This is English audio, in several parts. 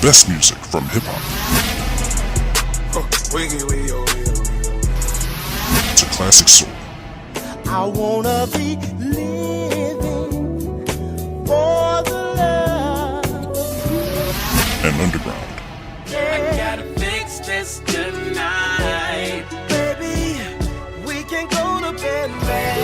best music from hip-hop to classic soul. I wanna be living for the love and underground. I gotta fix this tonight. Baby, we can go to bed, man.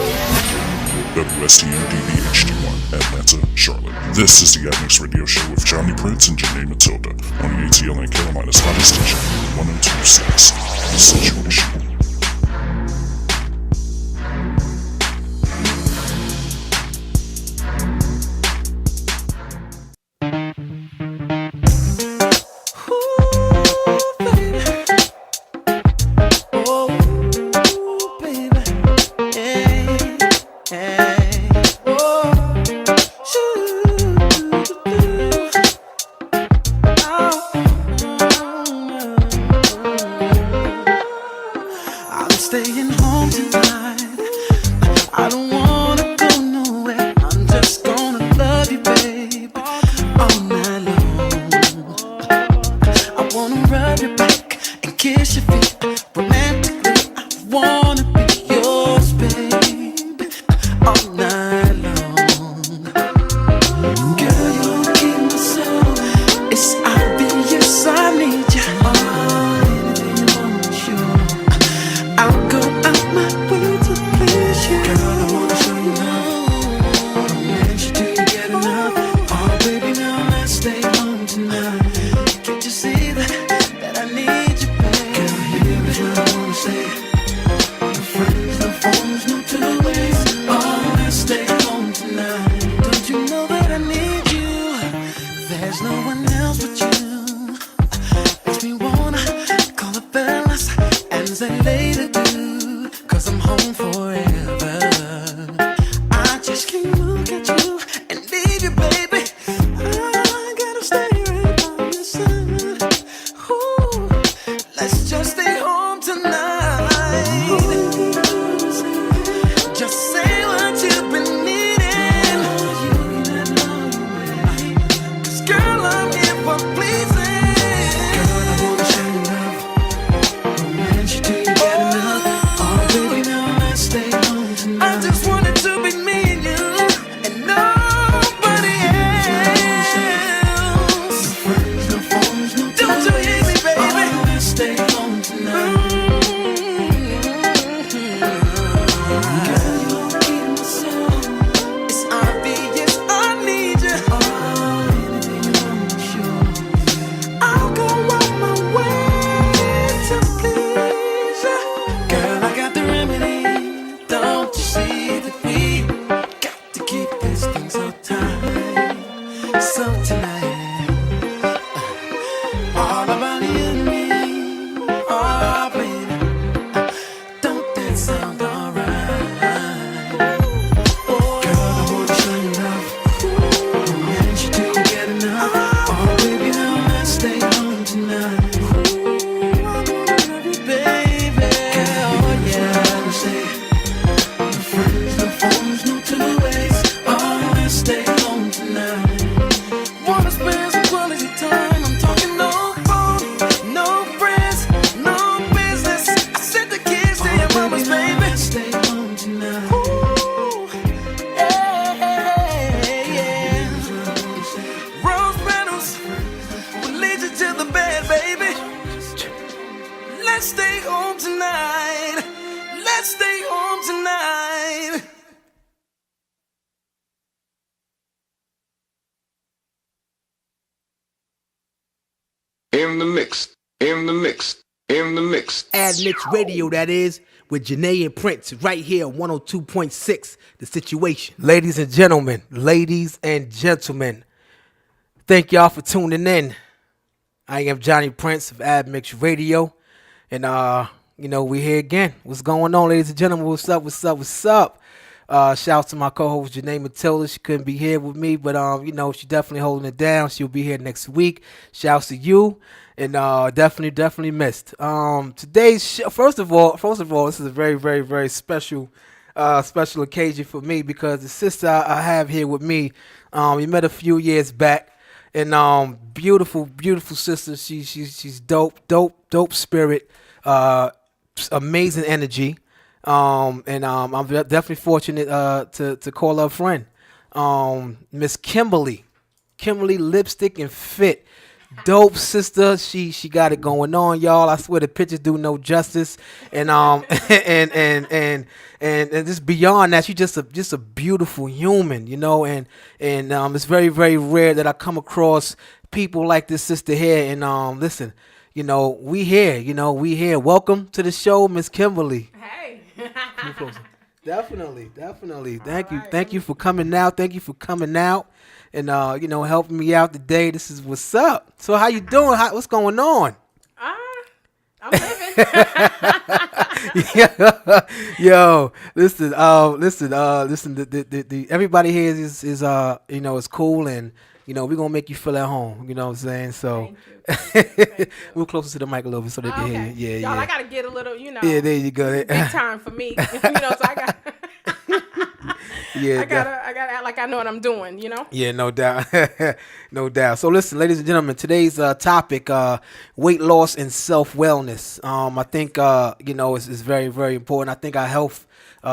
WSTN-DB HD1, Atlanta, Charlotte. This is the Admix radio show with Johnny Prince and Jenne Matilda on the ATL and Carolina's hottest station, 1026, The Situation. Admix radio, that is, with Jenne and Prince, right here on 102.6, The Situation. Ladies and gentlemen, thank y'all for tuning in. I am Johnny Prince of Admix radio, and we're here again. What's going on, ladies and gentlemen? What's up? Shout out to my co-host Jenne Matilda. She couldn't be here with me, but she's definitely holding it down. She'll be here next week. Shouts to you. And definitely missed. Today's show, first of all, this is a very, very, very special occasion for me because the sister I have here with me, we met a few years back, beautiful sister. She's dope spirit. Amazing energy. I'm definitely fortunate to call her a friend. Miss Kimberly Lipstick and Fit. Dope sister, she got it going on, y'all. I swear the pictures do no justice, and and just beyond that, she's just a beautiful human, and it's very rare that I come across people like this sister here. And listen, we here. Welcome to the show, Miss Kimberly. Hey. Definitely. Thank you for coming out. And helping me out today. This is what's up. So how you doing? What's going on? I'm living. Yo, listen. The everybody here is cool, and we're gonna make you feel at home. You know what I'm saying? So move closer to the mic a little bit so they can hear you. Yeah, y'all, I gotta get a little, Yeah, there you go. Big time for me. So I got. Yeah, I gotta act like I know what I'm doing, Yeah, no doubt. No doubt. So listen, ladies and gentlemen, today's topic, weight loss and self-wellness. I think, it's very, very important. I think our health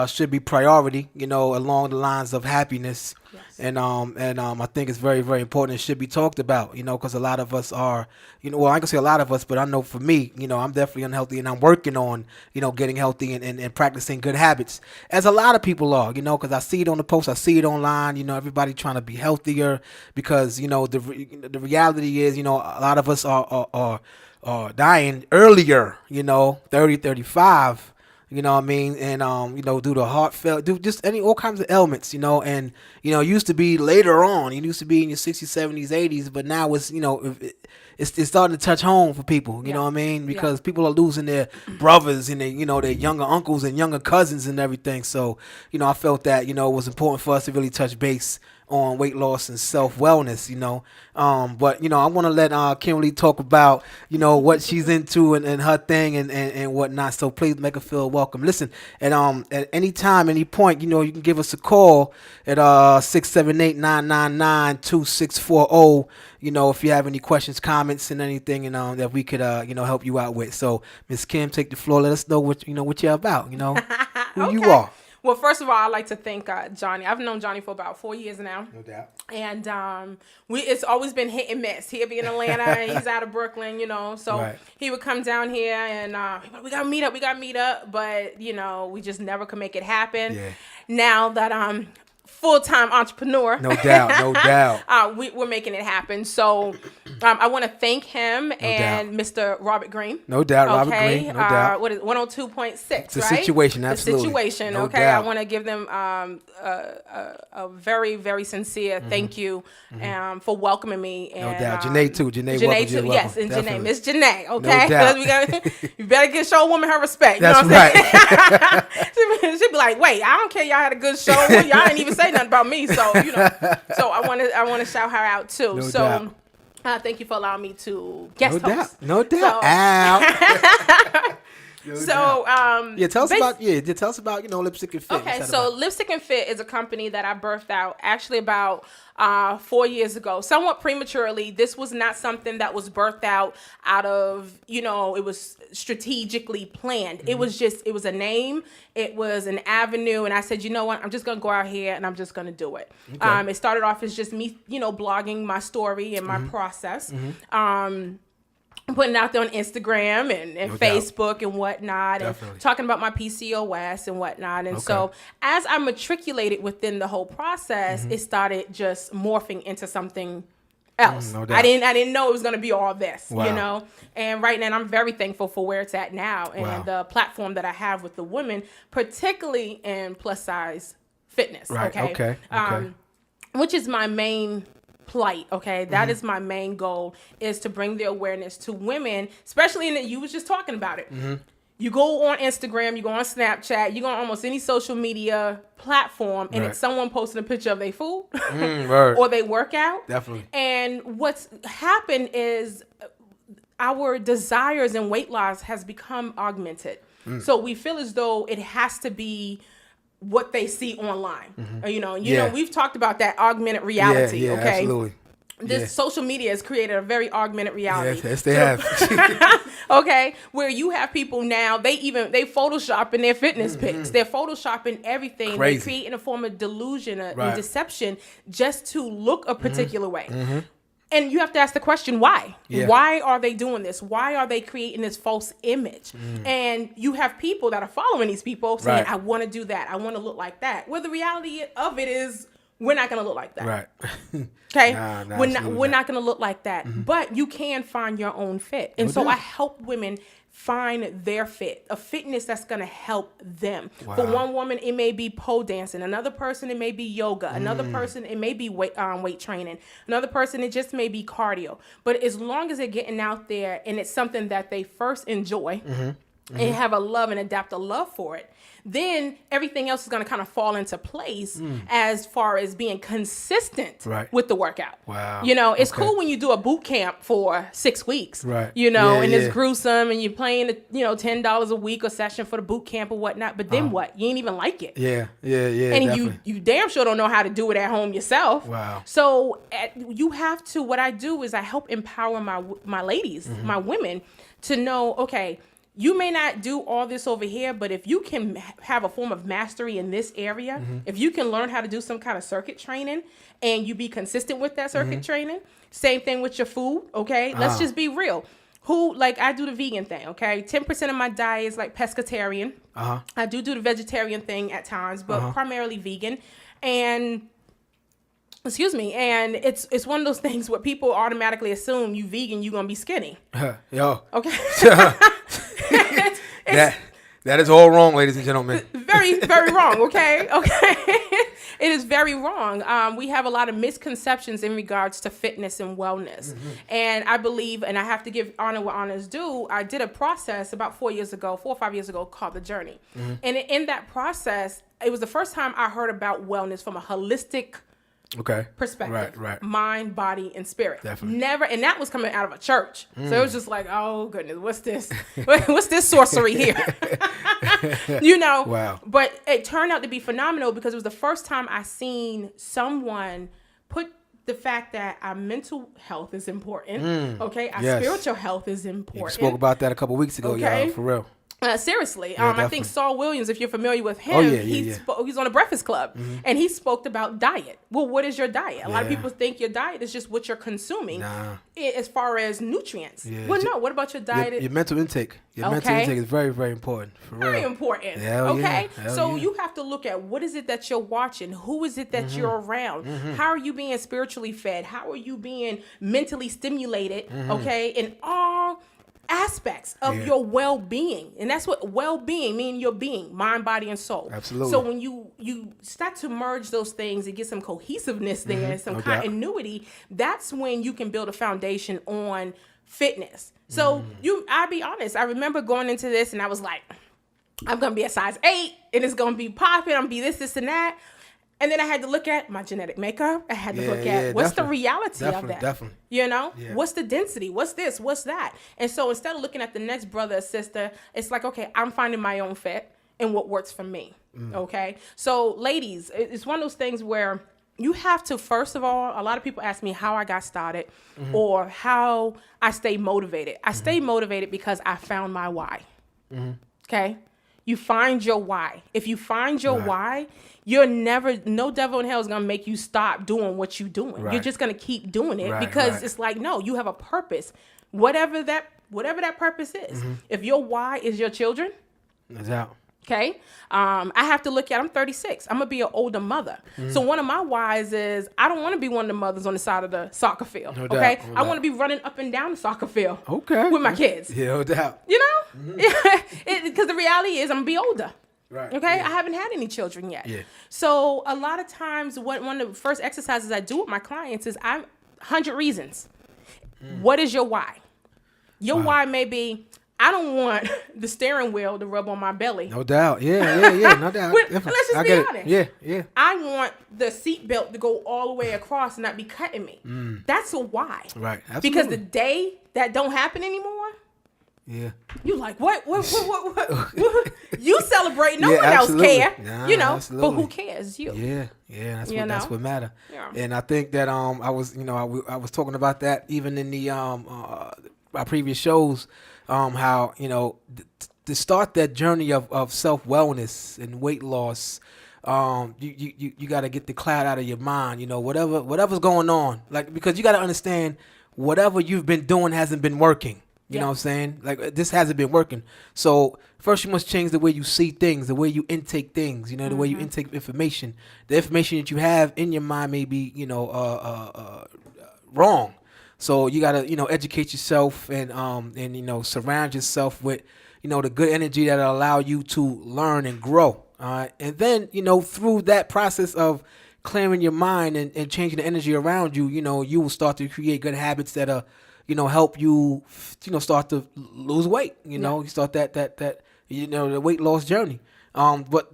should be priority, along the lines of happiness. Yes. And I think it's very, very important. It should be talked about, because a lot of us are, well, I can say a lot of us, but I know for me, I'm definitely unhealthy, and I'm working on, getting healthy and practicing good habits, as a lot of people are, because I see it on the post, I see it online, everybody trying to be healthier, because, the reality is, a lot of us are dying earlier, 30, 35. You know what I mean? And, due to heart failure, just all kinds of ailments, and, it used to be later on. It used to be in your 60s, 70s, 80s, but now it's, it's starting to touch home for people, you know what I mean? Because people are losing their brothers and their younger uncles and younger cousins and everything. So, I felt that, it was important for us to really touch base on weight loss and self-wellness, but, I want to let Kimberly talk about, what she's into and her thing and whatnot. So please make her feel welcome. Listen, at any time, any point, you can give us a call at 678-999-2640, if you have any questions, comments, and anything, that we could, help you out with. So, Miss Kim, take the floor. Let us know what you're about, who Okay. you are. Well, first of all, I'd like to thank Johnny. I've known Johnny for about 4 years now. No doubt. And it's always been hit and miss. He'll be in Atlanta and he's out of Brooklyn, So Right. he would come down here and we got to meet up. But, we just never could make it happen. Yeah. Now that I'm full-time entrepreneur. No doubt. We're making it happen. So I want to thank him and Mr. Robert Green. No doubt, Robert Green. No doubt. What is 102.6, The right? situation, absolutely. The situation, No okay? doubt. I want to give them a very, very sincere thank you for welcoming me. And, No doubt. Jenne, too. Jenne, Jenne, welcome. too. Yes, and Definitely. Jenne. Miss Jenne, okay? No doubt. You better show a woman her respect. That's you know what I'm saying? She'd be like, wait, I don't care. Y'all had a good show. Y'all didn't even say nothing about me. So, so I want to shout her out, too. No doubt. Thank you for allowing me to guest host. No doubt. So, tell us about Lipstick and Fit. Okay, so Lipstick and Fit is a company that I birthed out actually about 4 years ago, somewhat prematurely. This was not something that was birthed out of, it was strategically planned. It was a name, it was an avenue, and I said, you know what, I'm just gonna go out here and I'm just gonna do it. Okay. It started off as just me, blogging my story and my process. Putting it out there on Instagram and no Facebook and whatnot. Definitely. And talking about my PCOS and whatnot. And so as I matriculated within the whole process, it started just morphing into something else. No doubt. I didn't know it was going to be all this, Wow. And right now I'm very thankful for where it's at now and the platform that I have with the women, particularly in plus size fitness. Right. Okay. Which is my main plight. Okay. That is my main goal, is to bring the awareness to women, especially you was just talking about it. You go on Instagram, you go on Snapchat, you go on almost any social media platform, and it's someone posting a picture of their food or they workout. Definitely. And what's happened is our desires and weight loss has become augmented. So we feel as though it has to be what they see online. You know, we've talked about that augmented reality. Yeah, okay. Absolutely. This social media has created a very augmented reality. Yes, they have. Okay, where you have people now, they photoshopping their fitness pics. They're photoshopping everything. Crazy. They're creating a form of delusion and Right. deception just to look a particular way. And you have to ask the question, why? Yeah. Why are they doing this? Why are they creating this false image? And you have people that are following these people saying, Right. I want to do that. I want to look like that. Well, the reality of it is we're not going to look like that. Right. Okay, Nah, we're not going to look like that, but you can find your own fit, and so I help women find their fit, a fitness that's going to help them. Wow. For one woman, it may be pole dancing. Another person, it may be yoga. Another person, it may be weight training. Another person, it just may be cardio. But as long as they're getting out there and it's something that they first enjoy and have a love and adapt a love for it, then everything else is going to kind of fall into place as far as being consistent Right. with the workout. Wow. You know, it's Okay. cool when you do a boot camp for 6 weeks, Right. you know, Yeah, and yeah. it's gruesome and you're paying, $10 a week a session for the boot camp or whatnot. But then what? You ain't even like it. Yeah. And And you damn sure don't know how to do it at home yourself. Wow. So you have to, what I do is I help empower my ladies, my women, to know, okay, you may not do all this over here, but if you can have a form of mastery in this area, if you can learn how to do some kind of circuit training and you be consistent with that circuit training, same thing with your food, okay? Let's just be real. I do the vegan thing, okay? 10% of my diet is like pescatarian. I do the vegetarian thing at times, but primarily vegan. And and it's one of those things where people automatically assume you vegan, you're going to be skinny. Yo. Okay. That is all wrong, ladies and gentlemen. Very, very wrong. Okay. It is very wrong. We have a lot of misconceptions in regards to fitness and wellness. And I believe, and I have to give honor what honors due, I did a process about 4 or 5 years ago called The Journey. And in that process, it was the first time I heard about wellness from a holistic perspective. Right. Mind, body, and spirit. Definitely. Never, and that was coming out of a church. So it was just like, oh goodness, what's this? What's this sorcery here? Wow. But it turned out to be phenomenal because it was the first time I seen someone put the fact that our mental health is important. Okay. Our spiritual health is important. You spoke about that a couple weeks ago, y'all, for real. Seriously, Yeah, I think Saul Williams, if you're familiar with him, he's on the Breakfast Club, and he spoke about diet. Well, what is your diet? A lot of people think your diet is just what you're consuming as far as nutrients. Yeah. Well, no. What about your diet? Your mental intake. Your mental intake is very, very important. For real. Very important. Hell okay. Yeah. Hell So yeah. you have to look at what is it that you're watching? Who is it that you're around? How are you being spiritually fed? How are you being mentally stimulated? Okay. In all aspects of your well-being, and that's what well-being means, your being, mind, body, and soul. Absolutely. So when you start to merge those things and get some cohesiveness there and some continuity, that's when you can build a foundation on fitness. So I'll be honest, I remember going into this and I was like, I'm gonna be a size 8 and it's gonna be popping, I'm gonna be this and that. And then I had to look at my genetic makeup. I had to look at what's the reality of that. Definitely. You know, what's the density? What's this? What's that? And so instead of looking at the next brother or sister, it's like, okay, I'm finding my own fit and what works for me. Okay. So ladies, it's one of those things where you have to, first of all, a lot of people ask me how I got started or how I stay motivated. I stay motivated because I found my why. Okay. You find your why. If you find your why, no devil in hell is going to make you stop doing what you're doing. Right. You're just going to keep doing it because it's like, no, you have a purpose. Whatever that purpose is. If your why is your children, That's out. okay, I have to look at, I'm 36. I'm going to be an older mother. So one of my whys is I don't want to be one of the mothers on the side of the soccer field. No okay. doubt, no I want doubt. to be running up and down the soccer field Okay. with my kids. Yeah, no doubt. You know? Because the reality is I'm going to be older. Right. Okay, Yeah. I haven't had any children yet. Yeah. So a lot of times, one of the first exercises I do with my clients is 100 reasons. What is your why? Your why may be, I don't want the steering wheel to rub on my belly. No doubt. Yeah, no doubt. Let's Definitely. just I be get it. honest. Yeah. I want the seatbelt to go all the way across and not be cutting me. That's a why. Right. Absolutely. Because the day that don't happen anymore, Yeah. You like what? You celebrate? No Yeah, one absolutely. else care. Nah, you know, absolutely. but who cares? You. Yeah, You that's know? what matter. Yeah. And I think that I was I was talking about that even in the our previous shows, how to start that journey of self wellness and weight loss. You got to get the cloud out of your mind. Whatever's going on, like, because you got to understand whatever you've been doing hasn't been working. You know what I'm saying? Like, this hasn't been working. So first you must change the way you see things, the way you intake things, the way you intake information. The information that you have in your mind may be, wrong. So you got to, educate yourself and surround yourself with, the good energy that'll allow you to learn and grow. And then, through that process of clearing your mind and changing the energy around you, you will start to create good habits that are, help you, start to lose weight. You start that the weight loss journey. But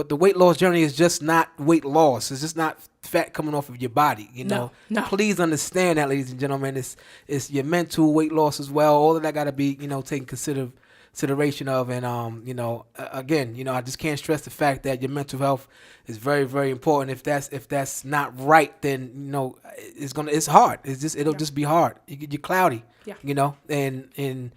the weight loss journey is just not weight loss. It's just not fat coming off of your body. No. Please understand that, ladies and gentlemen. It's your mental weight loss as well. All of that got to be taken consideration of. And again, I just can't stress the fact that your mental health is very, very important. If that's not right, then it's hard. It'll just be hard. You're cloudy. Yeah. And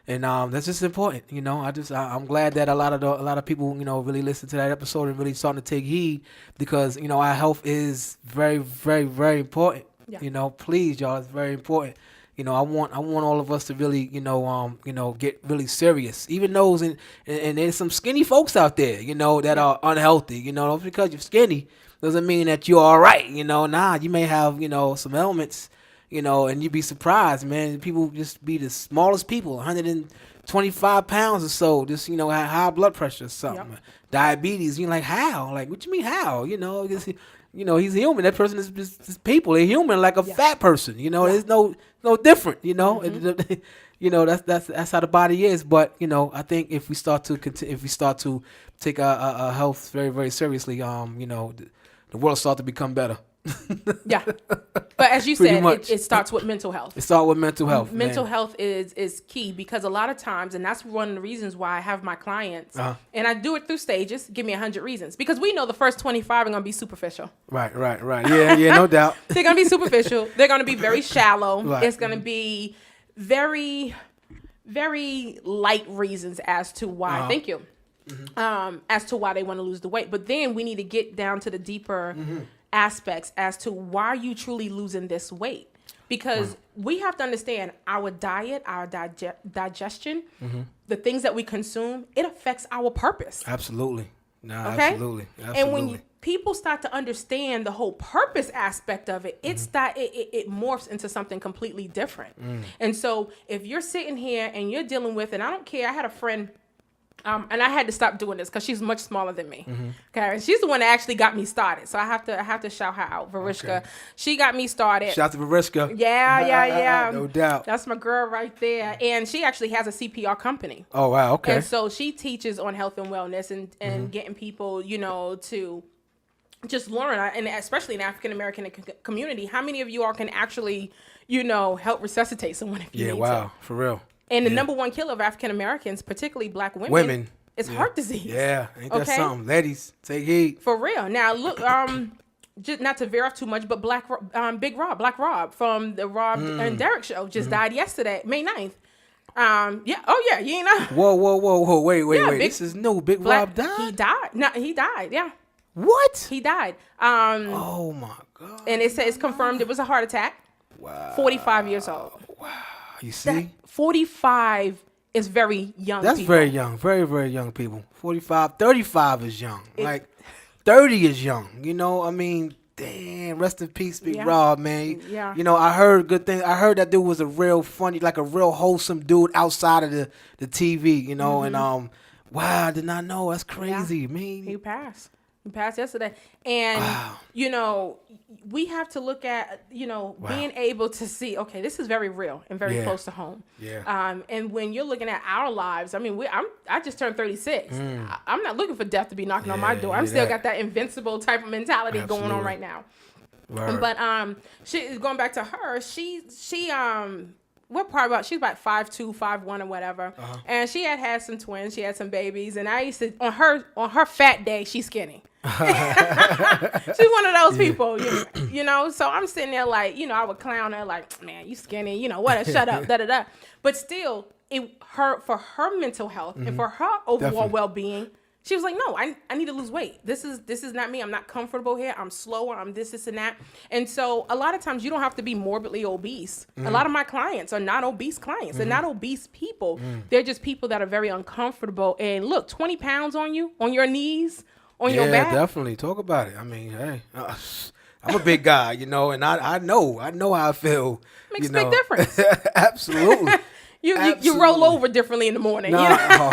that's just important. I'm glad that a lot of people really listen to that episode and really starting to take heed, because our health is very, very, very important. Yeah. Please, y'all, it's very important. I want all of us to really, get really serious. Even those and there's some skinny folks out there, that are unhealthy. Because you're skinny doesn't mean that you're all right. Nah, you may have, some ailments, and you'd be surprised, man. People just be the smallest people, 125 pounds or so, just, have high blood pressure or something. Yep. Diabetes, you're like, how? Like, what you mean how? Because, he's human. That person is just people. They're human, like a fat person. There's no different. That's how the body is. But I think if we start to take our health very, very seriously, the world start to become better. Yeah. But as you said, it starts with mental health. It starts with mental health. Mental health is key, because a lot of times, and that's one of the reasons why I have my clients, and I do it through stages, give me 100 reasons, because we know the first 25 are going to be superficial. Right. Yeah, no doubt. They're going to be superficial. They're going to be very shallow. Right. It's going to be very, very light reasons as to why. Thank you. Mm-hmm. As to why they want to lose the weight. But then we need to get down to the deeper aspects as to why are you truly losing this weight, because we have to understand our diet, our digestion, the things that we consume, it affects our purpose. Absolutely. No, okay? Absolutely. And when people start to understand the whole purpose aspect of it, it morphs into something completely different. And so if you're sitting here and you're dealing with, and I don't care, I had a friend, and I had to stop doing this because she's much smaller than me. Okay, and she's the one that actually got me started. So I have to shout her out, Varishka. Okay. She got me started. Shout out to Varishka. Yeah. No doubt. That's my girl right there. And she actually has a CPR company. Oh wow, okay. And so she teaches on health and wellness and getting people, to just learn, and especially in the African American community. How many of you all can actually, help resuscitate someone if you need to? Yeah, wow, for real. And the number one killer of African Americans, particularly black women, is heart disease. Yeah, ain't that something? Ladies, take heed. For real. Now, look, just not to veer off too much, but Black Rob from the Rob and Derek show just died yesterday, May 9th. You ain't know. Whoa, wait. This is new. Big Rob died? He died. No, he died, yeah. What? He died. Oh, my God. And it's confirmed it was a heart attack. Wow. 45 years old. Wow. You see? 45 is very young. That's people. very young. Very, very young people. 45, 35 is young. 30 is young. I mean, damn, rest in peace, Big Rob, man. Yeah. I heard good things. I heard that dude was a real funny, like a real wholesome dude outside of the TV, and wow, I did not know. That's crazy, man. He passed. He passed yesterday. And, we have to look at, being able to see, okay, this is very real and very close to home. Yeah. And when you're looking at our lives, I mean, I just turned 36. I'm not looking for death to be knocking on my door. I'm still got that invincible type of mentality going on right now. Word. But she going back to her, she we're probably about, she's about 5'2", 5'1", or whatever. And she had some twins. She had some babies. And I used to, on her fat day, she's skinny. She's one of those people, you know. So I'm sitting there like, you know, I would clown her like, man, you skinny, you know, what? Shut up, da da da. But still, for her mental health and for her overall well-being, she was like, no, I need to lose weight. This is not me. I'm not comfortable here. I'm slower. I'm this and that. And so a lot of times you don't have to be morbidly obese. A lot of my clients are not obese clients. They're not obese people. They're just people that are very uncomfortable. And look, 20 pounds on you, on your knees, on your back. Yeah, definitely. Talk about it. I mean, hey, I'm a big guy, you know, and I know how I feel. Makes a big difference. Absolutely. You roll over differently in the morning. Nah, you know?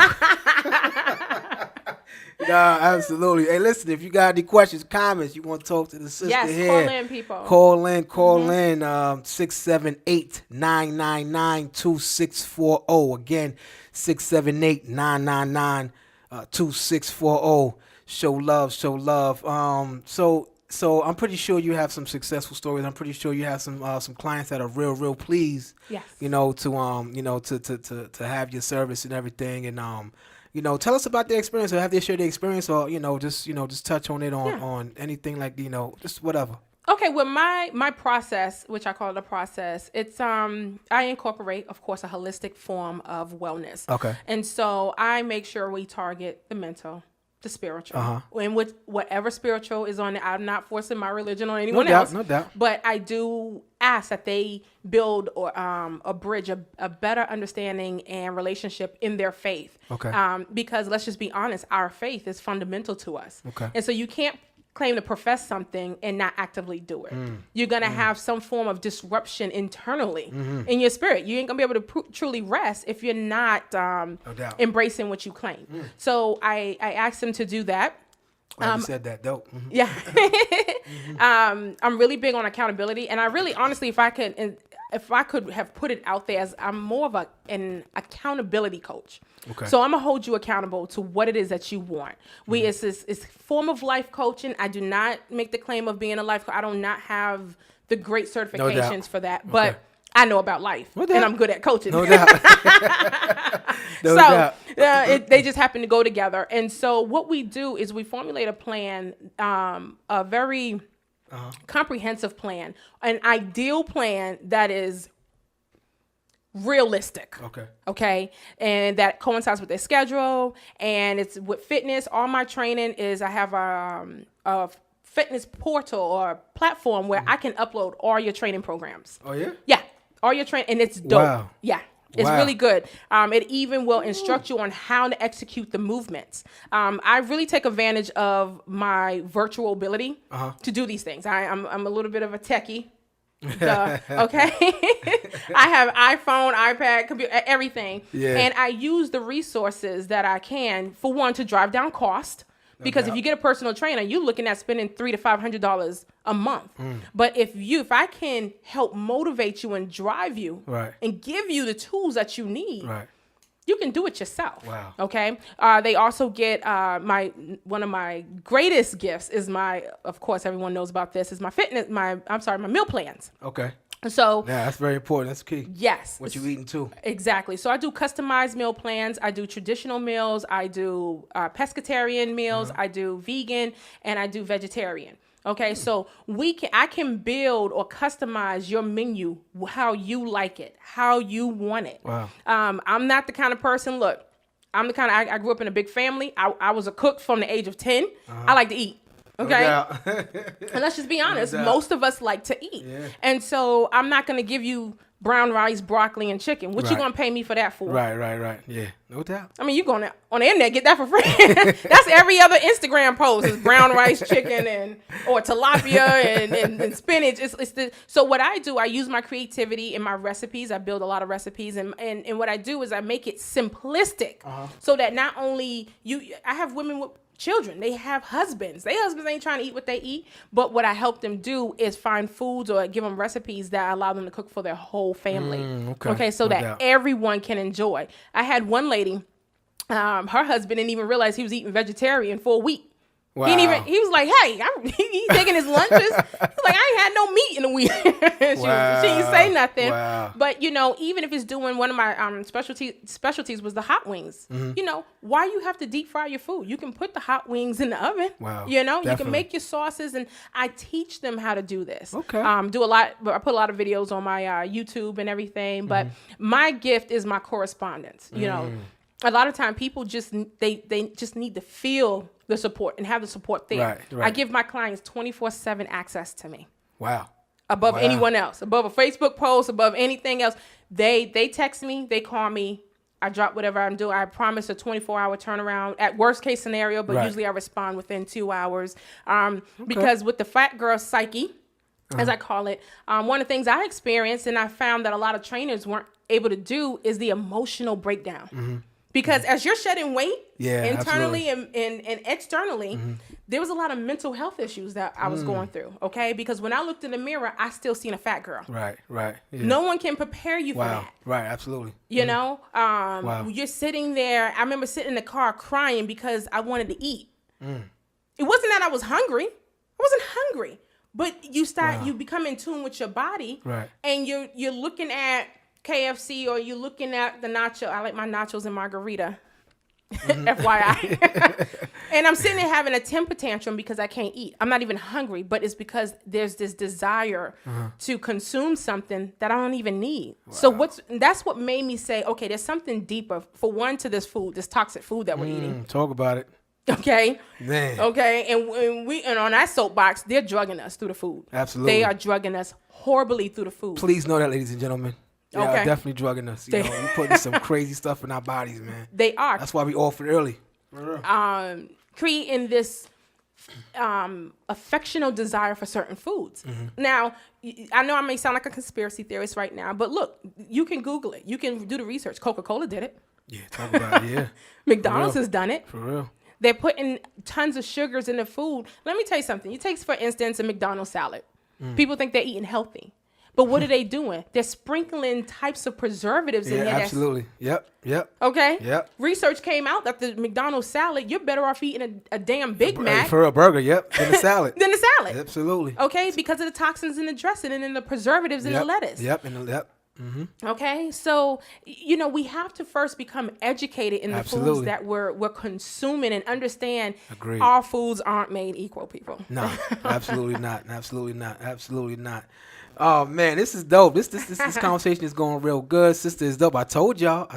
Nah, absolutely. Hey, listen, if you got any questions, comments, you want to talk to the sister here. Call in, people. Call in. 678-999-2640. Again, 678-999-2640. Show love. So I'm pretty sure you have some successful stories. I'm pretty sure you have some clients that are real pleased. Yes. You know, to have your service and everything. And you know, tell us about their experience, or have they shared their experience, or just touch on it on anything, like, you know, just whatever. Okay, well, my process, which I call it a process, it's I incorporate, of course, a holistic form of wellness. Okay. And so I make sure we target the mental, the spiritual, and whatever spiritual is on it. I'm not forcing my religion on anyone else. No doubt. But I do ask that they build or a bridge, a better understanding and relationship in their faith. Okay. Because let's just be honest, our faith is fundamental to us. Okay. And so you can't claim to profess something and not actively do it. You're going to have some form of disruption internally in your spirit. You ain't going to be able to truly rest if you're not embracing what you claim. So I asked them to do that. You said that, dope. Yeah. I'm really big on accountability. And I really, honestly, if I could have put it out there, as I'm more of an accountability coach. Okay. So I'm gonna hold you accountable to what it is that you want. It's form of life coaching. I do not make the claim of being a life coach. I do not have the great certifications for that, but I know about life, and I'm good at coaching. No doubt. They just happen to go together. And so what we do is we formulate a plan, a very comprehensive plan, an ideal plan that is realistic. Okay. And that coincides with their schedule, and it's with fitness. All my training is, I have a fitness portal or platform where I can upload all your training programs. Oh yeah? Yeah. All your training, and it's dope. Wow. Yeah. It's really good. It even will instruct you on how to execute the movements. I really take advantage of my virtual ability to do these things. I'm a little bit of a techie. Okay. I have iPhone, iPad, computer, everything. Yeah. And I use the resources that I can, for one, to drive down cost. Because if you get a personal trainer, you're looking at spending $300 to $500 a month. But if I can help motivate you and drive you, and give you the tools that you need, you can do it yourself. Wow. Okay. They also get one of my greatest gifts is of course everyone knows about this, is my meal plans. Okay. So yeah, that's very important. That's key. Yes. What you eating too. Exactly. So I do customized meal plans. I do traditional meals. I do pescatarian meals. I do vegan, and I do vegetarian. Okay, so I can build or customize your menu how you like it, how you want it. Wow. I'm not the kind of person. Look, I'm the kind of. I grew up in a big family. I was a cook from the age of 10. I like to eat. Okay. And let's just be honest, most of us like to eat. Yeah. And so I'm not going to give you brown rice, broccoli, and chicken. What you going to pay me for that for? Right. Yeah, no doubt. I mean, you going on the internet, get that for free. That's every other Instagram post is brown rice, chicken, or tilapia and spinach. So what I do, I use my creativity in my recipes. I build a lot of recipes. And what I do is I make it simplistic so that not only I have women with children, they have husbands. Their husbands ain't trying to eat what they eat, but what I help them do is find foods or give them recipes that allow them to cook for their whole family. Okay, so that everyone can enjoy. I had one lady, her husband didn't even realize he was eating vegetarian for a week. Wow. He was like, hey, he taking his lunches. He's like, I ain't had no meat in a week. She didn't say nothing. Wow. But, even if it's doing one of my specialties was the hot wings. Why you have to deep fry your food? You can put the hot wings in the oven. Wow. You Definitely. can make your sauces, and I teach them how to do this. Okay. I put a lot of videos on my YouTube and everything, but my gift is my correspondence. A lot of time people just they just need to feel the support and have the support there. Right. I give my clients 24/7 access to me. Wow. Above anyone else, above a Facebook post, above anything else. They text me, they call me. I drop whatever I'm doing. I promise a 24-hour turnaround at worst case scenario, but usually I respond within 2 hours. Because with the fat girl psyche, as I call it, one of the things I experienced and I found that a lot of trainers weren't able to do is the emotional breakdown. Because as you're shedding weight internally and externally, there was a lot of mental health issues that I was going through, okay? Because when I looked in the mirror, I still seen a fat girl. Right. Yeah. No one can prepare you for that. Right, absolutely. You're sitting there. I remember sitting in the car crying because I wanted to eat. It wasn't that I was hungry. I wasn't hungry. But you become in tune with your body. Right. And you're looking at KFC or you're looking at the nacho. I like my nachos and margarita. FYI. And I'm sitting there having a temper tantrum because I can't eat. I'm not even hungry, but it's because there's this desire to consume something that I don't even need. Wow. So that's what made me say, okay, there's something deeper for one to this food, this toxic food that we're eating. Talk about it. Okay. Man. Okay. And on that soapbox, they're drugging us through the food. Absolutely. They are drugging us horribly through the food. Please know that, ladies and gentlemen. They are definitely drugging us. We're putting some crazy stuff in our bodies, man. They are. That's why we offered early. Creating this affectional desire for certain foods. Now, I know I may sound like a conspiracy theorist right now, but look, you can Google it. You can do the research. Coca-Cola did it. Yeah, talk about it, yeah. McDonald's has done it. For real. They're putting tons of sugars in the food. Let me tell you something. You take, for instance, a McDonald's salad. People think they're eating healthy. But what are they doing? They're sprinkling types of preservatives in there. Absolutely. Yep. Okay? Yep. Research came out that the McDonald's salad, you're better off eating a damn Big Mac. For a burger, than the salad. Than the salad. Absolutely. Okay? Because of the toxins in the dressing and in the preservatives in the lettuce. Yep. Okay? So, we have to first become educated in the foods that we're consuming and understand all foods aren't made equal, people. No, absolutely not. Absolutely not. Oh man, this is dope. This conversation is going real good. Sister is dope. I told y'all.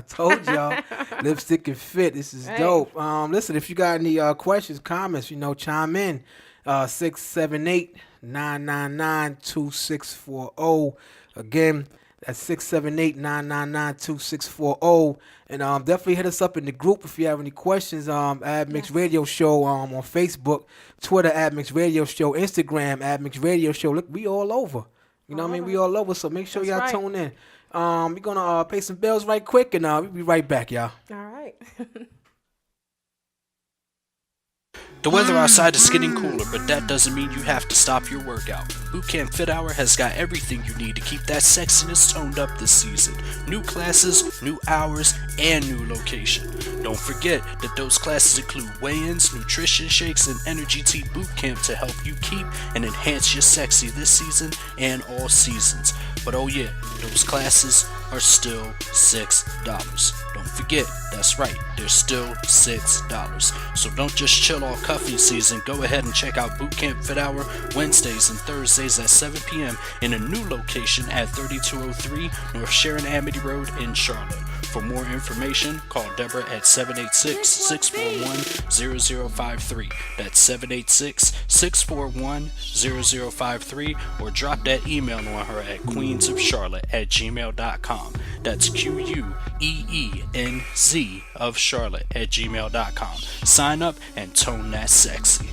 Lipstick and Fit. This is dope. Listen, if you got any questions, comments, chime in. 678-999-2640. Again, that's 678-999-2640. And definitely hit us up in the group if you have any questions. Admix Radio Show on Facebook, Twitter, Admix Radio Show, Instagram, Admix Radio Show. Look, we all over. You know what I mean? We all over, so make sure y'all tune in. We're going to pay some bills right quick, and we'll be right back, y'all. All right. The weather outside is getting cooler, but that doesn't mean you have to stop your workout. Bootcamp Fit Hour has got everything you need to keep that sexiness toned up this season. New classes, new hours, and new location. Don't forget that those classes include weigh-ins, nutrition shakes, and Energy Tea Bootcamp to help you keep and enhance your sexy this season and all seasons. But oh yeah, those classes are still $6. Don't forget, that's right, they're still $6. So don't just chill all cuffing season. Go ahead and check out Bootcamp Fit Hour Wednesdays and Thursdays at 7 p.m. in a new location at 3203 North Sharon Amity Road in Charlotte. For more information, call Deborah at 786-641-0053. That's 786-641-0053, or drop that email on her at queensofcharlotte@gmail.com. That's QUEENZ of Charlotte@gmail.com. Sign up and tone that sexy.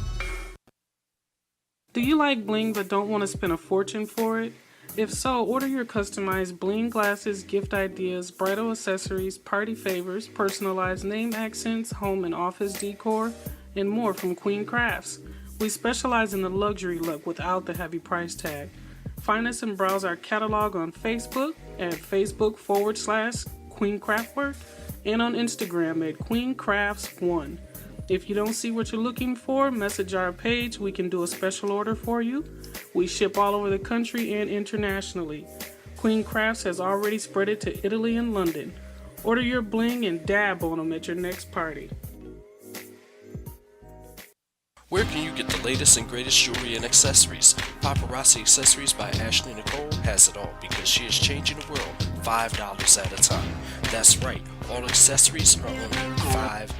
Do you like bling but don't want to spend a fortune for it? If so, order your customized bling glasses, gift ideas, bridal accessories, party favors, personalized name accents, home and office decor, and more from Queen Crafts. We specialize in the luxury look without the heavy price tag. Find us and browse our catalog on Facebook at Facebook.com/Queen Craftwork and on Instagram at Queen Crafts1. If you don't see what you're looking for, message our page. We can do a special order for you. We ship all over the country and internationally. Queen Crafts has already spread it to Italy and London. Order your bling and dab on them at your next party. Where can you get the latest and greatest jewelry and accessories? Paparazzi Accessories by Ashley Nicole has it all because she is changing the world $5 at a time. That's right, all accessories are only $5.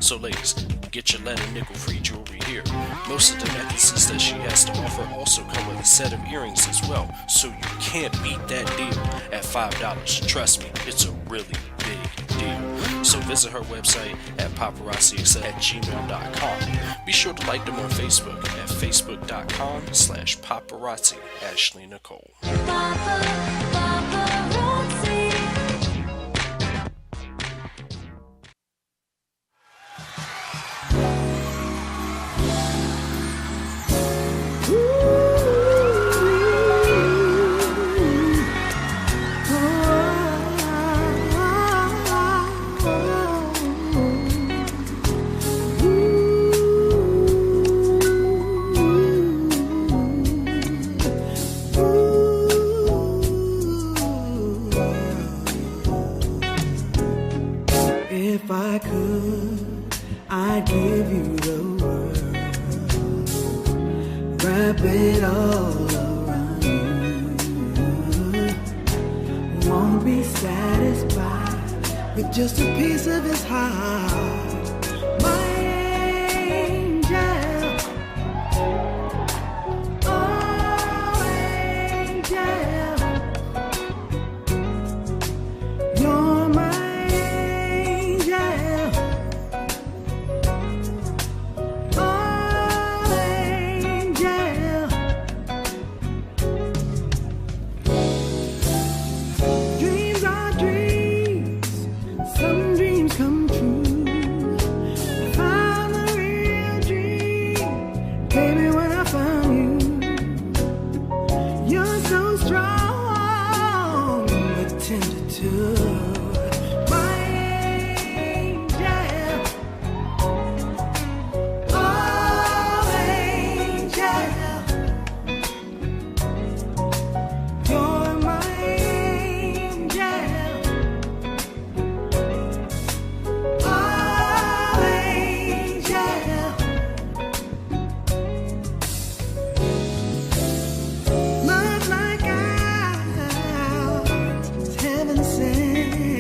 So ladies, get your lead and nickel free jewelry here. Most of the necklaces that she has to offer also come with a set of earrings as well, so you can't beat that deal at $5. Trust me, it's a really big deal. So visit her website at paparazziaccess@gmail.com. Be sure to like them on Facebook at facebook.com/paparazzi Ashley Nicole. If I could, I'd give you the world, wrap it all around you. Won't be satisfied with just a piece of his heart, my angel, oh angel, you're my heaven sent.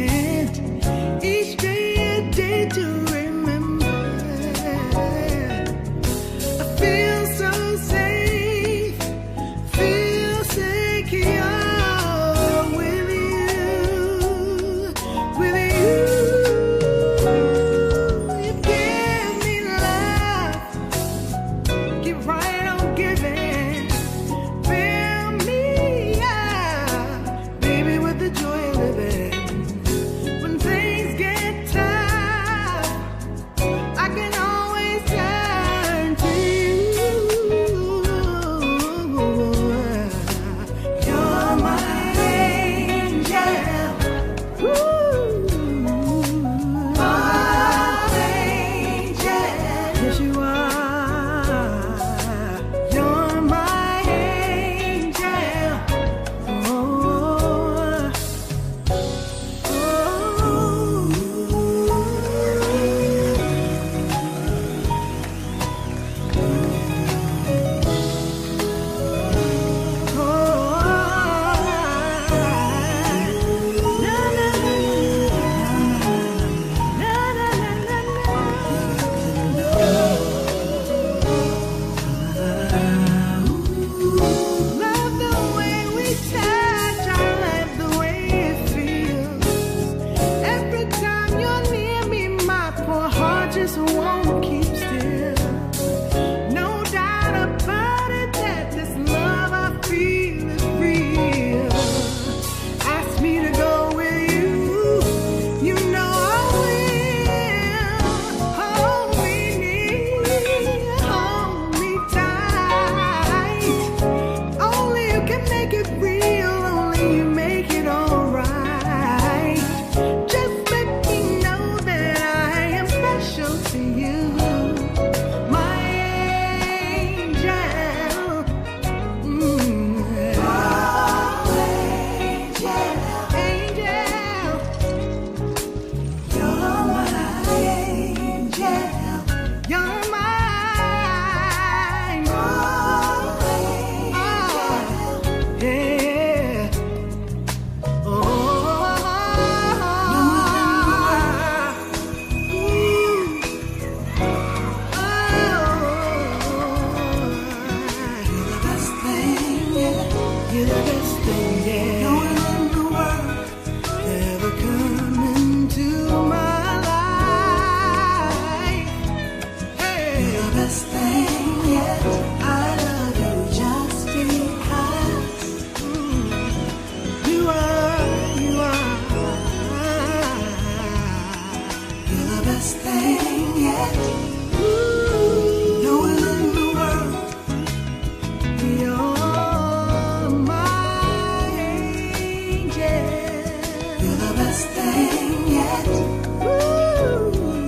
best thing yet.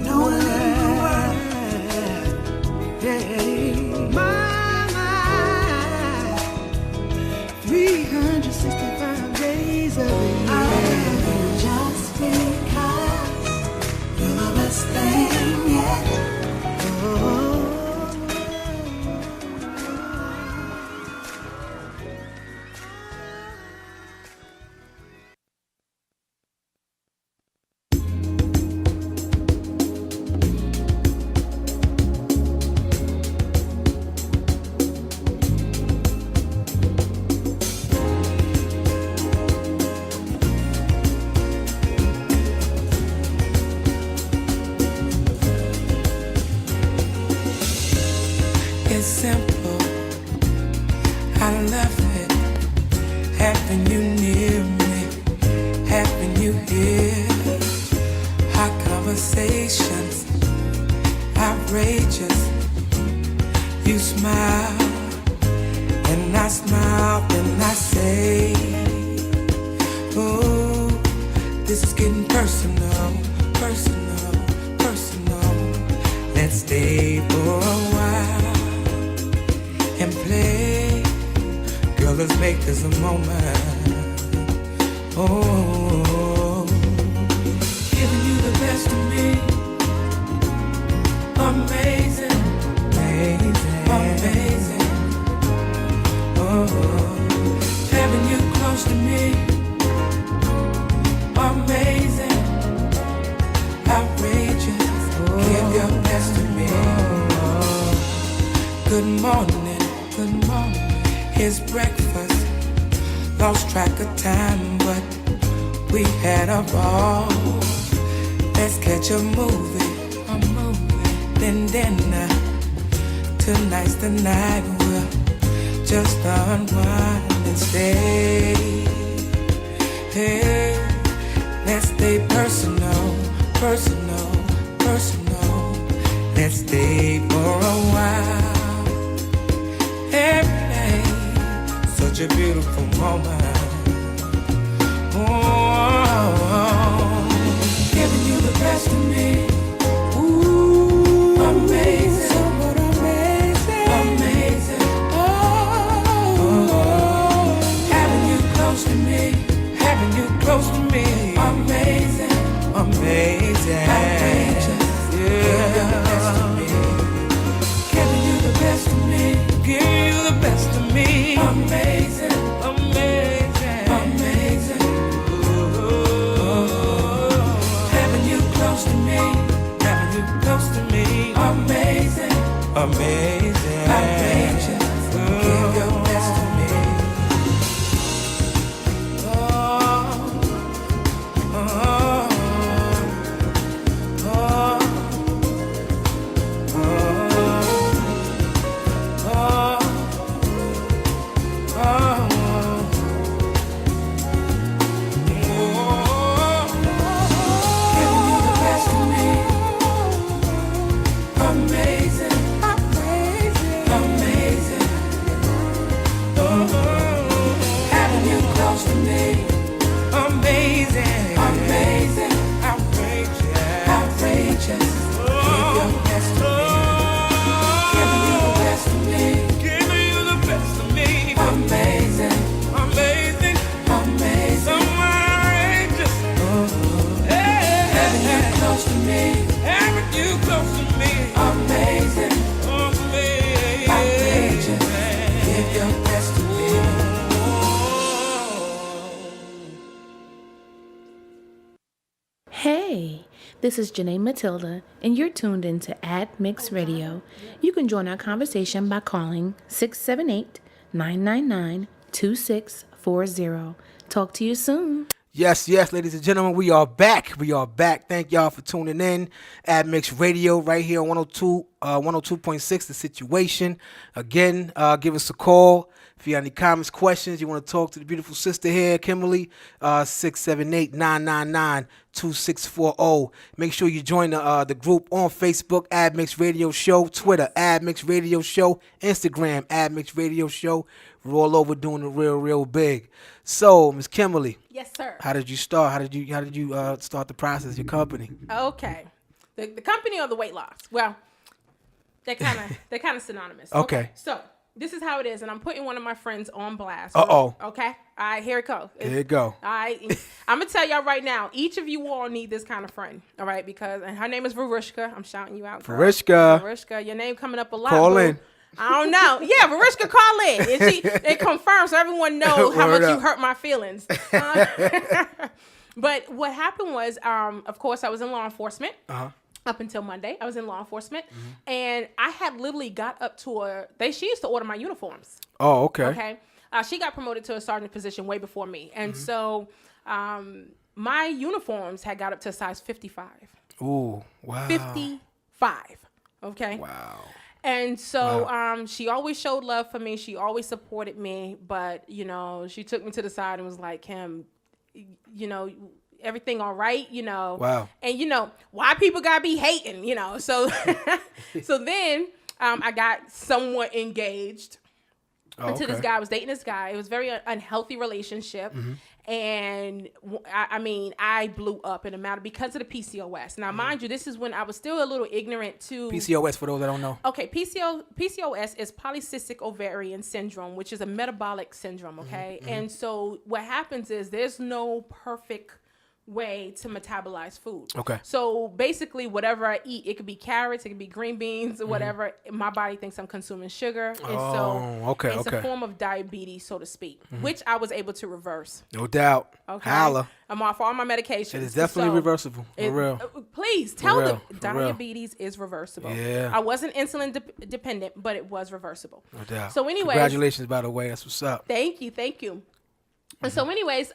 No living word. My, 365 days of the year. I love you just because you're the best thing yet. It's simple, I love it, having you near me, having you here. Hot conversations, outrageous. You smile, and I smile, and I say, oh, this is getting personal, personal, personal. Let's stay for a while and play. Girl, let's make this a moment. Oh, giving you the best of me. Amazing, amazing, amazing. Oh, having you close to me. Amazing, outrageous. Give your best to me. Good morning, good morning. Here's breakfast. Lost track of time, but we had a ball. Let's catch a movie. Then dinner. Tonight's the night. We'll just unwind and stay. Hey, let's stay personal, personal, personal. Let's stay for a while. Hey, such a beautiful moment. Oh, giving you the best of me. Ooh, amazing, so amazing, amazing. Oh, having you close to me, having you close to me. Amazing, amazing, outrageous. Yeah, giving you the best of me, giving you the best of me. Amazing, amazing, amazing. Having you close to me, having you close to me. Amazing, amazing, outrageous. Give your best to me. Oh, oh, oh, oh, giving you the best of me. Amazing, amazing, amazing. Having you close to me. Amazing, amazing, outrageous, outrageous. Give your best to me. Giving you the best of me. Giving you the best of me. Amazing, amazing, amazing, outrageous. Having you close to me. Having you close to me. Amazing, amazing, outrageous. Give your best to me. Hey, this is Jenne Matilda, and you're tuned into Admix Radio. You can join our conversation by calling 678-999-2640. Talk to you soon. Yes, ladies and gentlemen, we are back. We are back. Thank y'all for tuning in. Admix Radio right here on 102 102.6 The Situation. Again, give us a call. If you have any comments, questions, you want to talk to the beautiful sister here, Kimberly, 678-999-2640. Make sure you join the group on Facebook, Admix Radio Show, Twitter, Admix Radio Show, Instagram, Admix Radio Show. We're all over doing it real big. So, Miss Kimberly. Yes, sir. How did you start? How did you start the process of your company? Okay. The company or the weight loss? Well, they're kind of synonymous. Okay. So this is how it is, and I'm putting one of my friends on blast. Uh-oh. Okay. All right, here it goes. Here it go. All right. I'm gonna tell y'all right now. Each of you all need this kind of friend. All right, and her name is Varushka. I'm shouting you out. Girl. Varushka, your name coming up a lot. Call boo. in. I don't know. Yeah, Varushka, call in. And it confirms so everyone knows how much you hurt my feelings. But what happened was, of course, I was in law enforcement. Up until Monday, I was in law enforcement, and I had literally got up to she used to order my uniforms. Oh, okay. Okay. She got promoted to a sergeant position way before me. And so my uniforms had got up to size 55. Ooh, wow. 55. Okay. Wow. And so she always showed love for me. She always supported me. But, she took me to the side and was like, Kim, everything all right, Wow. And why people gotta be hating, so so then I got somewhat engaged to this guy. I was dating this guy. It was a very unhealthy relationship. And I blew up in a matter because of the PCOS. Now, mind you, this is when I was still a little ignorant to PCOS, for those that don't know. Okay, PCOS is polycystic ovarian syndrome, which is a metabolic syndrome, okay? And so what happens is there's no perfect way to metabolize food. Okay. So basically whatever I eat, it could be carrots, it could be green beans, or whatever, my body thinks I'm consuming sugar. And it's a form of diabetes, so to speak, which I was able to reverse. No doubt. Okay. Holla. I'm off all my medications. It is definitely reversible. For real. Please tell them For real. diabetes is reversible. Yeah. I wasn't insulin dependent, but it was reversible. No doubt. So anyways. Congratulations, by the way. That's what's up. Thank you. And so anyways,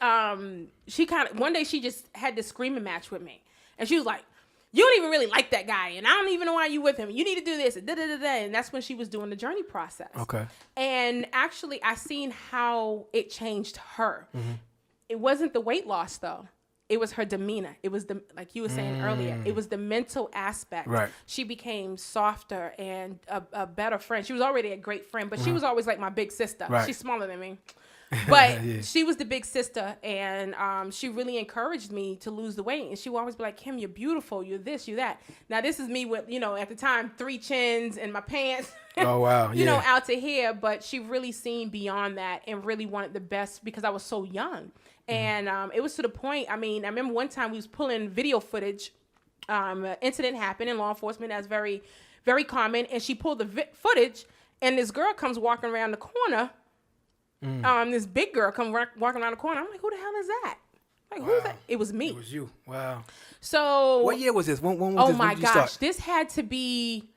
she one day she just had this screaming match with me. And she was like, you don't even really like that guy. And I don't even know why you with him. You need to do this. And And that's when she was doing the journey process. Okay. And actually, I seen how it changed her. It wasn't the weight loss, though. It was her demeanor. It was like you were saying earlier, it was the mental aspect. Right. She became softer and a better friend. She was already a great friend, but she was always like my big sister. Right. She's smaller than me. But Yeah. she was the big sister, and she really encouraged me to lose the weight. And she would always be like, Kim, you're beautiful. You're this, you're that. Now, this is me with, at the time, 3 chins and my pants, Oh, wow. Yeah. out to here. But she really seen beyond that and really wanted the best because I was so young. And it was to the point, I remember one time we was pulling video footage. An incident happened in law enforcement. That's very, very common. And she pulled the footage, and this girl comes walking around the corner. This big girl come walking around the corner. I'm like, who the hell is that? Like, who's that? It was me. It was you. Wow. So What year was this? When was oh this? my When did you gosh, start? this had to be,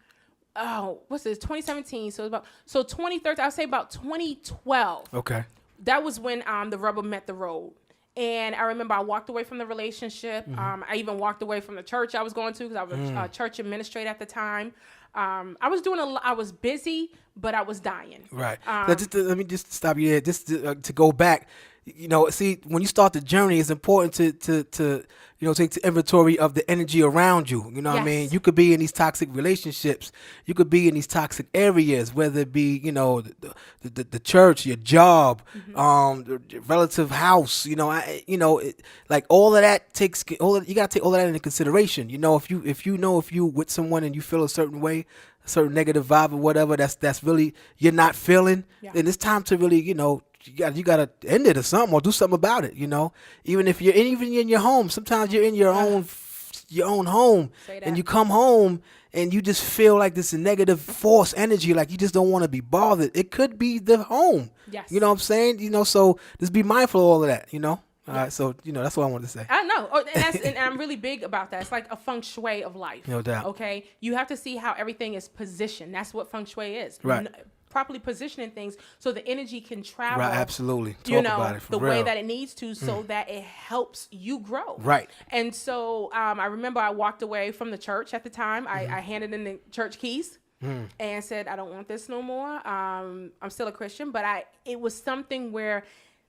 what's this? 2017. So 2013. I'll say about 2012. Okay. That was when the rubber met the road. And I remember I walked away from the relationship. I even walked away from the church I was going to because I was a church administrator at the time. I was doing I was busy, but I was dying. Right. Let me just stop you there. Just to go back, see, when you start the journey, it's important to take inventory of the energy around you. You know what I mean? Yes. You could be in these toxic relationships. You could be in these toxic areas, whether it be, the church, your job, the relative house, like all of that you got to take all of that into consideration. If you with someone and you feel a certain way, a certain negative vibe or whatever, that's really, you're not feeling, then it's time to really, you gotta end it or something, or do something about it. Even if you're even in your home, sometimes you're in your own home, and you come home and you just feel like this negative force energy, like you just don't want to be bothered. It could be the home. Yes. You know what I'm saying? So just be mindful of all of that. All right, so that's what I wanted to say. I know, and I'm really big about that. It's like a feng shui of life. No doubt. Okay, you have to see how everything is positioned. That's what feng shui is. Right. Properly positioning things so the energy can travel. Right, absolutely. Talk about it for the real. way that it needs to, so that it helps you grow. Right. And so I remember I walked away from the church at the time. I handed in the church keys. and said, I don't want this no more. I'm still a Christian, but it was something where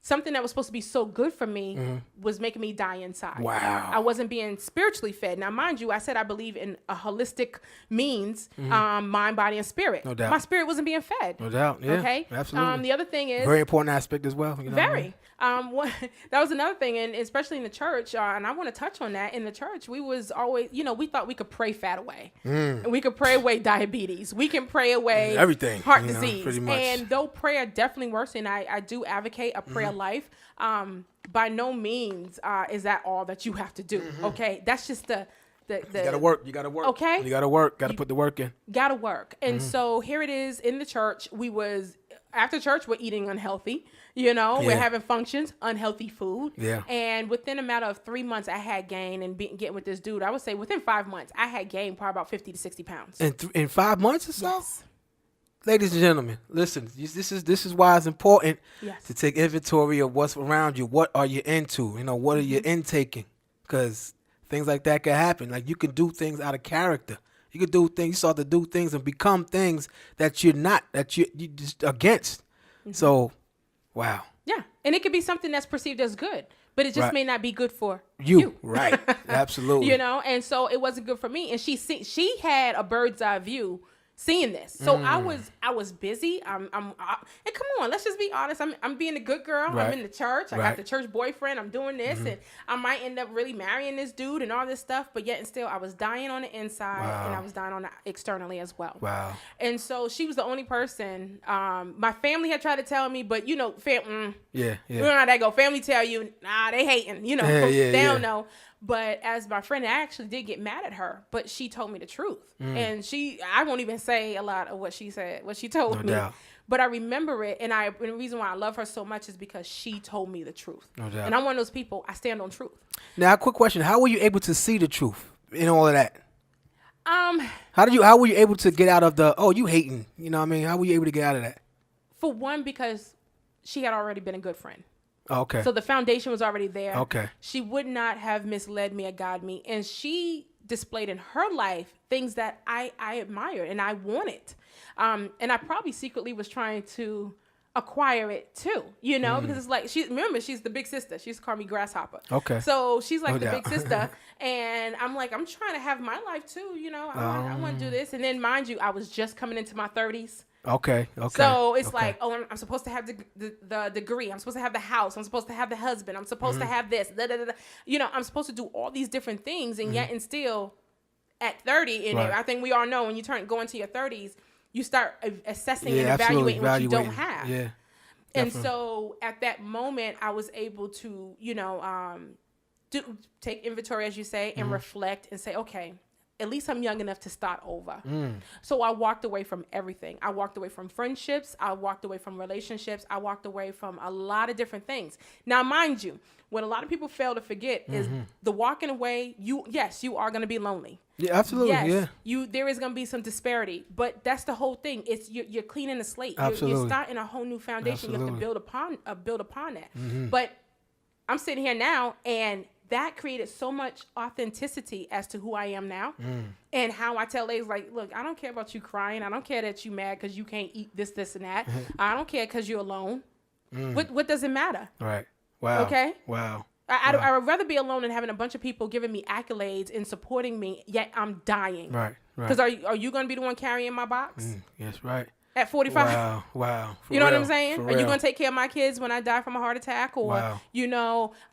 something that was supposed to be so good for me was making me die inside. Wow. I wasn't being spiritually fed. Now, mind you, I said I believe in a holistic means, mind, body, and spirit. No doubt. My spirit wasn't being fed. No doubt. Yeah. Okay. Absolutely. The other thing is very important aspect as well. You know what I mean? that was another thing, and especially in the church, and I want to touch on that. In the church, we was always, we thought we could pray fat away, and we could pray away diabetes. We can pray away everything, heart disease, pretty much. and though prayer definitely works, and I do advocate a prayer life. By no means is that all that you have to do. Okay, that's just the you gotta work. You gotta work. Okay, you gotta work. Gotta put the work in. Gotta work. And so here it is in the church. After church, we're eating unhealthy. We're having functions, unhealthy food. Yeah. And within a matter of 3 months, I had gained and getting with this dude. I would say within 5 months, I had gained probably about 50 to 60 pounds. In 5 months or so? Yes. Ladies and gentlemen, listen. This is why it's important Yes. to take inventory of what's around you. What are you into? What are you intaking? Because things like that can happen. Like, you can do things out of character. You can do things. You start to do things and become things that you're not. That you just against. So, wow. Yeah, and it could be something that's perceived as good, but it just may not be good for you. Right. Absolutely. And so it wasn't good for me. And she had a bird's eye view seeing this. So I was busy. And come on, let's just be honest. I'm being a good girl. Right. I'm in the church. I got the church boyfriend. I'm doing this, and I might end up really marrying this dude and all this stuff. But yet and still, I was dying on the inside, and I was dying on the externally as well. Wow. And so she was the only person. My family had tried to tell me, but you know yeah. you know how that go. Family tell you, nah, they hating. They don't know. But as my friend, I actually did get mad at her, but she told me the truth. And I won't even say a lot of what she said, what she told me. Doubt. But I remember it, and the reason why I love her so much is because she told me the truth. No doubt. And I'm one of those people, I stand on truth. Now, a quick question. How were you able to see the truth in all of that? How were you able to get out of the, you hating? You know what I mean? How were you able to get out of that? For one, because she had already been a good friend. Okay. So the foundation was already there. Okay. She would not have misled me or guided me. And she displayed in her life things that I admired and I wanted. And I probably secretly was trying to acquire it too, because it's like, she's the big sister. She used to call me Grasshopper. Okay. So she's like the doubt. big sister. And I'm like, I'm trying to have my life too, I want to do this. And then mind you, I was just coming into my 30s. Okay. So it's like, I'm supposed to have the degree. I'm supposed to have the house. I'm supposed to have the husband. I'm supposed to have this. I'm supposed to do all these different things, and yet and still, at 30, and I think we all know when you go into your 30s, you start assessing and evaluating what you don't have. Yeah. And so at that moment, I was able to, take inventory, as you say, and reflect and say, okay, at least I'm young enough to start over. So I walked away from everything. I walked away from friendships. I walked away from relationships. I walked away from a lot of different things. Now, mind you, what a lot of people fail to forget is the walking away. You are going to be lonely. Yeah, absolutely. Yes, yeah. There is going to be some disparity, but that's the whole thing. It's you're cleaning the slate. You're starting a whole new foundation. Absolutely. You have to build upon that. But I'm sitting here now, and that created so much authenticity as to who I am now and how I tell ladies, like, look, I don't care about you crying. I don't care that you mad because you can't eat this, and that. I don't care because you're alone. What does it matter? Right. Wow. Okay. Wow. I would rather be alone than having a bunch of people giving me accolades and supporting me, yet I'm dying. Right. Because are you going to be the one carrying my box? Yes, right. At 45? Wow. You know what I'm saying? Are you going to take care of my kids when I die from a heart attack? Or, I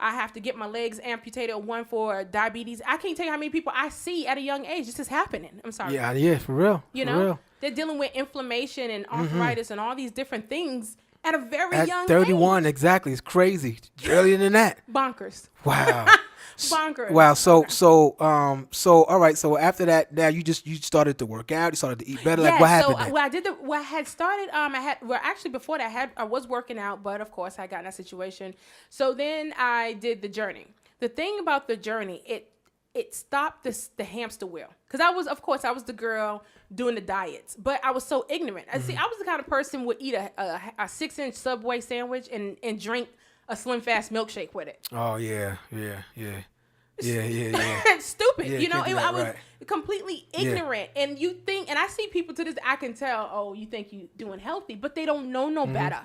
have to get my legs amputated, or one for diabetes. I can't tell you how many people I see at a young age. This is happening. I'm sorry. Yeah, for real. Real. They're dealing with inflammation and arthritis and all these different things at a very young 31, age. Exactly. It's crazy. Earlier than that. Bonkers. Wow. Bonkers. Wow. So all right. So after that, now you started to work out. You started to eat better. Yeah, like what happened? I had started. Actually before that, I was working out, but of course I got in that situation. So then I did the journey. The thing about the journey, it stopped the hamster wheel, because I was the girl doing the diets, but I was so ignorant. I was the kind of person who would eat a 6-inch Subway sandwich and drink a Slim Fast milkshake with it. Oh yeah. stupid. Yeah, You know, can't do I that, was right. completely ignorant. And you think, and I see people to this, I can tell, oh, you think you doing healthy, but they don't know no better.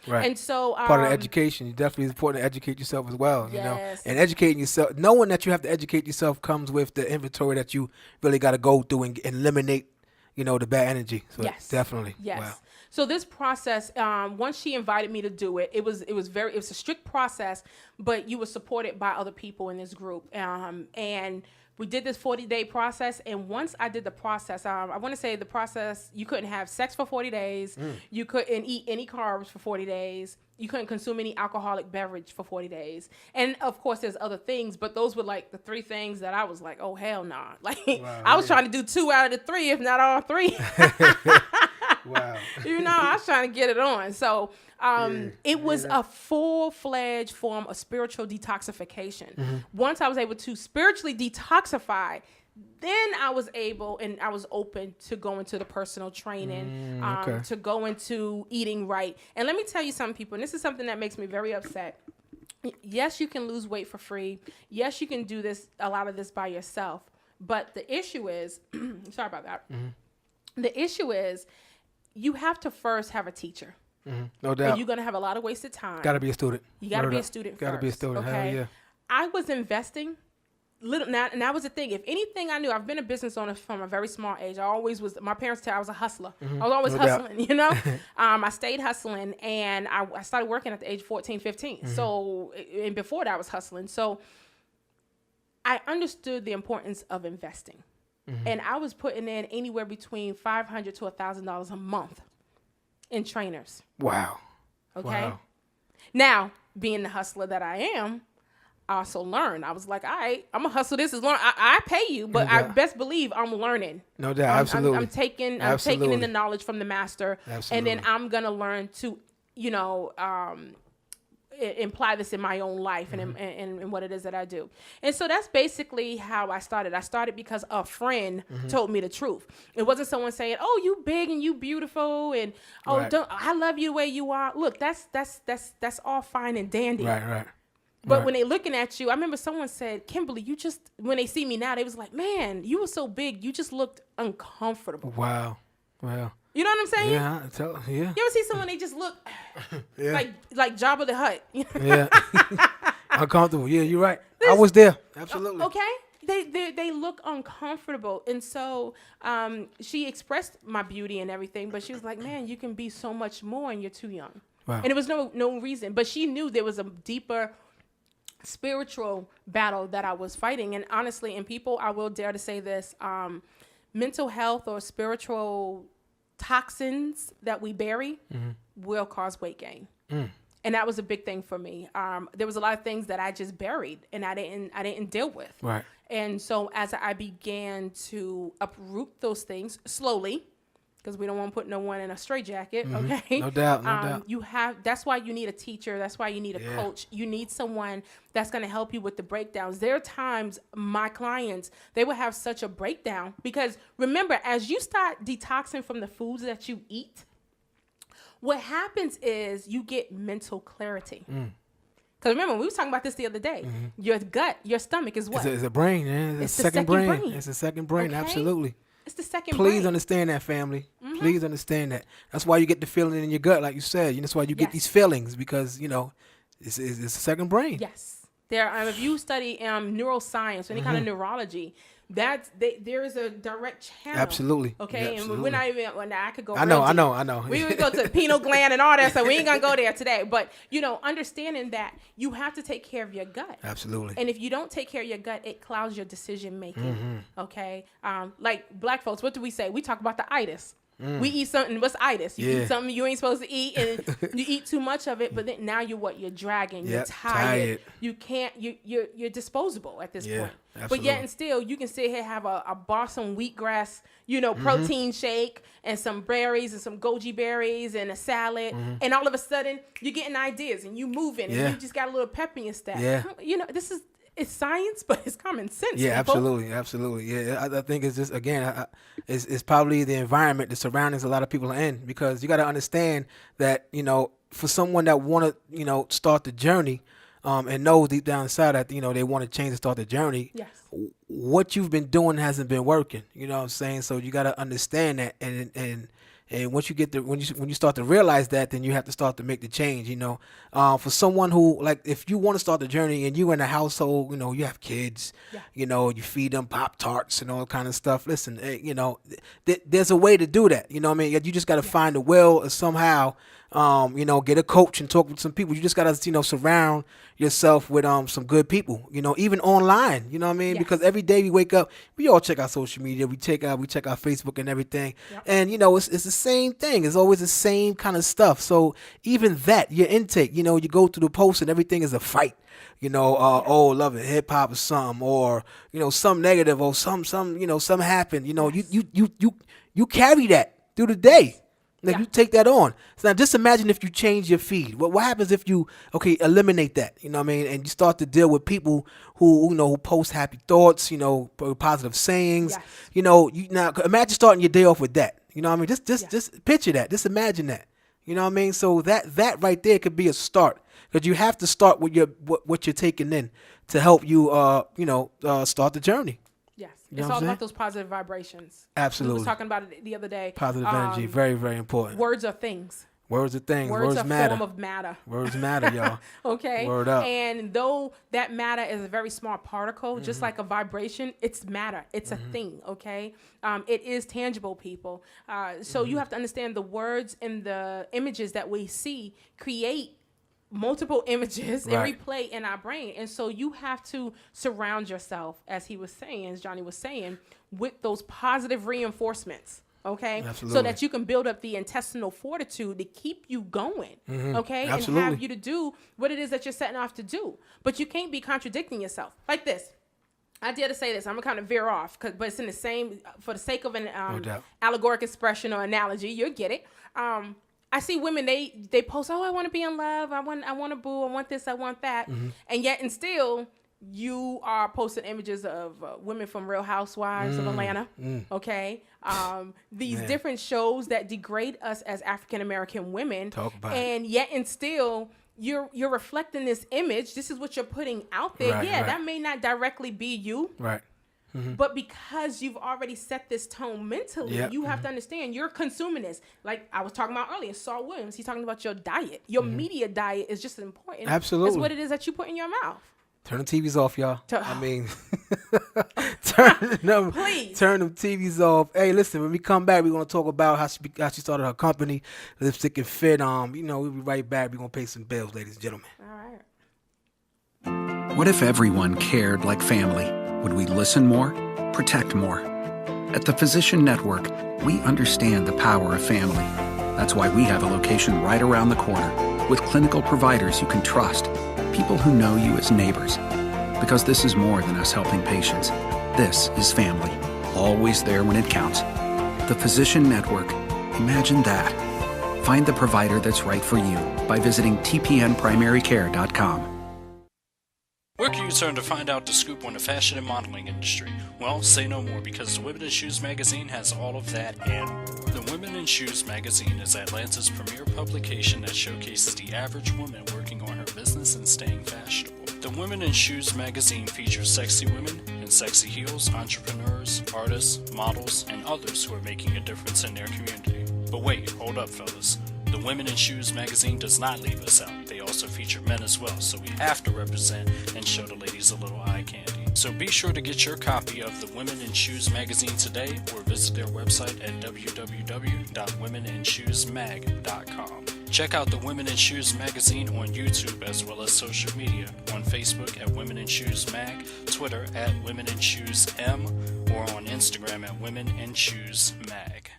Right. And so Part of the education, you definitely is important to educate yourself as well. You know, Yes. and educating yourself, knowing that you have to educate yourself comes with the inventory that you really got to go through and eliminate, you know, the bad energy. So Yes. definitely. Yes. Wow. So this process, once she invited me to do it, it was a strict process, but you were supported by other people in this group. And we did this 40-day process. And once I did the process, I want to say the process, you couldn't have sex for 40 days. You couldn't eat any carbs for 40 days. You couldn't consume any alcoholic beverage for 40 days. And of course, there's other things, but those were like the 3 things that I was like, oh, hell nah. Like, I was trying to do 2 out of the 3, if not all 3. Wow. You know, I was trying to get it on. So it was a full-fledged form of spiritual detoxification. Once I was able to spiritually detoxify, then I was able and I was open to go into the personal training, to go into eating right. And let me tell you something, people, and this is something that makes me very upset. Yes, you can lose weight for free. Yes, you can do a lot of this by yourself. But the issue is, sorry about that. The issue is, you have to first have a teacher. No doubt. And you're going to have a lot of wasted time. Got to be a student. You got to be a student first. Got to be a student. Okay? Hell yeah. I was investing now, and that was the thing. If anything I knew, I've been a business owner from a very small age. I always was, my parents tell I was a hustler. I was always hustling, you know? I stayed hustling, and I started working at the age of 14, 15. So, and before that I was hustling. So I understood the importance of investing. And I was putting in anywhere between $500 to $1,000 a month in trainers. Wow. Okay. Wow. Now, being the hustler that I am, I also learned. I was like, all right, I'm gonna hustle this as long. I pay you, but I best believe I'm learning. No doubt. Absolutely. I'm taking in the knowledge from the master, and then I'm gonna learn to, you know, imply this in my own life and what it is that I do. And so that's basically how I started. I started because a friend told me the truth. It wasn't someone saying, "Oh, you big and you beautiful," and I love you the way you are. Look, that's all fine and dandy. Right. But when they looking at you, I remember someone said, "Kimberly, you just," when they see me now, they was like, "Man, you were so big, you just looked uncomfortable." Wow. You know what I'm saying? Yeah. You ever see someone, they just look like Jabba the Hutt? Yeah. Uncomfortable. Yeah, you're right. I was there. Absolutely. Okay. They look uncomfortable. And so she expressed my beauty and everything, but she was like, "Man, you can be so much more and you're too young." Wow. And there was no reason. But she knew there was a deeper spiritual battle that I was fighting. And honestly, and people, I will dare to say this, mental health or spiritual toxins that we bury will cause weight gain. And that was a big thing for me. There was a lot of things that I just buried and I didn't deal with. Right. And so as I began to uproot those things slowly, because we don't want to put no one in a straitjacket, okay? No doubt, no doubt. That's why you need a teacher. That's why you need a coach. You need someone that's going to help you with the breakdowns. There are times my clients, they will have such a breakdown because remember, as you start detoxing from the foods that you eat, what happens is you get mental clarity. Because remember, we were talking about this the other day. Your gut, your stomach is what? It's a brain. Yeah. It's the second brain. It's the second brain. Okay? Absolutely. It's the second Please brain. understand that, family. Please understand that. That's why you get the feeling in your gut, like you said. That's why you get these feelings because, it's the second brain. Yes. If you study neuroscience, any kind of neurology, there is a direct channel. Absolutely. Okay, Yeah, and absolutely. we're not even. I could go. I know. We would go to the pineal gland and all that, so we ain't gonna go there today. But understanding that you have to take care of your gut. Absolutely. And if you don't take care of your gut, it clouds your decision making. Okay, like black folks, what do we say? We talk about the itis. We eat something. What's itis? You eat something you ain't supposed to eat, and you eat too much of it. But then now you're dragging. You're tired. You can't. You're disposable at this point. Absolutely. But yet and still, you can sit here have a bar some wheatgrass, protein shake and some berries and some goji berries and a salad, and all of a sudden you're getting ideas and you moving and you just got a little pep in your step. Yeah. This is. It's science, but it's common sense. Yeah, people. absolutely. Yeah, I think it's just, again, it's probably the environment, the surroundings a lot of people are in, because you got to understand that, for someone that want to, start the journey, and know deep down inside that they want to change and start the journey. Yes. What you've been doing hasn't been working. You know what I'm saying? So you got to understand that, and once you get when you start to realize that, then you have to start to make the change. For someone who, like, if you want to start the journey and you're in a household, you have kids, you feed them Pop-Tarts and all kind of stuff. Listen, there's a way to do that. You know what I mean? You just got to find a will or somehow. Get a coach and talk with some people. You just gotta, surround yourself with some good people. Even online. You know what I mean? Yes. Because every day we wake up, we all check our social media. We check our Facebook and everything. Yep. And it's the same thing. It's always the same kind of stuff. So even that, your intake, you go through the post and everything is a fight. Oh, love it, hip hop or something, or some negative, or some something happened. You carry that through the day. Like, you take that on. So now just imagine if you change your feed. What happens if you eliminate that? You know what I mean? And you start to deal with people who post happy thoughts, positive sayings. Yes. Now imagine starting your day off with that. You know what I mean? Just picture that. Just imagine that. You know what I mean? So that right there could be a start, because you have to start with what you're taking in to help you start the journey. Yes, You know it's what all I'm about saying? those positive vibrations. Absolutely. We was talking about it the other day. Positive energy, very, very important. Words are things. Words are things. Words are matter. form of matter. Words matter, y'all. Okay. Word up. And though that matter is a very small particle, just like a vibration, it's matter. It's a thing. Okay. It is tangible, people. So you have to understand the words and the images that we see create multiple images and replay in our brain. And so you have to surround yourself, as Johnny was saying, with those positive reinforcements. Okay. Absolutely. So that you can build up the intestinal fortitude to keep you going. Okay. Absolutely. And have you to do what it is that you're setting off to do. But you can't be contradicting yourself like this. I dare to say this. I'm gonna kind of veer off, but it's in the same, for the sake of an allegoric expression or analogy. You'll get it. I see women, they post, oh, I want to be in love. I want a boo. I want this. I want that. And yet and still, you are posting images of women from Real Housewives of Atlanta. Okay. These different shows that degrade us as African-American women. Talk about and yet and still, you're reflecting this image. This is what you're putting out there. Right, that may not directly be you. Right. But because you've already set this tone mentally, you have to understand you're consuming this. Like I was talking about earlier, Saul Williams, he's talking about your diet. Your media diet is just as important as what it is that you put in your mouth. Turn the TVs off, y'all. I mean, Please. Turn them TVs off. Hey, listen, when we come back, we're going to talk about how she started her company, Lipstick and Fit. We'll be right back. We're going to pay some bills, ladies and gentlemen. All right. What if everyone cared like family? Would we listen more? Protect more? At the Physician Network, we understand the power of family. That's why we have a location right around the corner with clinical providers you can trust, people who know you as neighbors. Because this is more than us helping patients. This is family, always there when it counts. The Physician Network. Imagine that. Find the provider that's right for you by visiting tpnprimarycare.com. Where can you turn to find out the scoop on the fashion and modeling industry? Well, say no more, because the Women in Shoes magazine has all of that and more. The Women in Shoes magazine is Atlanta's premier publication that showcases the average woman working on her business and staying fashionable. The Women in Shoes magazine features sexy women in sexy heels, entrepreneurs, artists, models, and others who are making a difference in their community. But wait, hold up, fellas. The Women in Shoes magazine does not leave us out. They also feature men as well, so we have to represent and show the ladies a little eye candy. So be sure to get your copy of the Women in Shoes magazine today or visit their website at www.womeninshoesmag.com. Check out the Women in Shoes magazine on YouTube as well as social media, on Facebook at Women in Shoes Mag, Twitter at Women in Shoes M, or on Instagram at Women in Shoes Mag.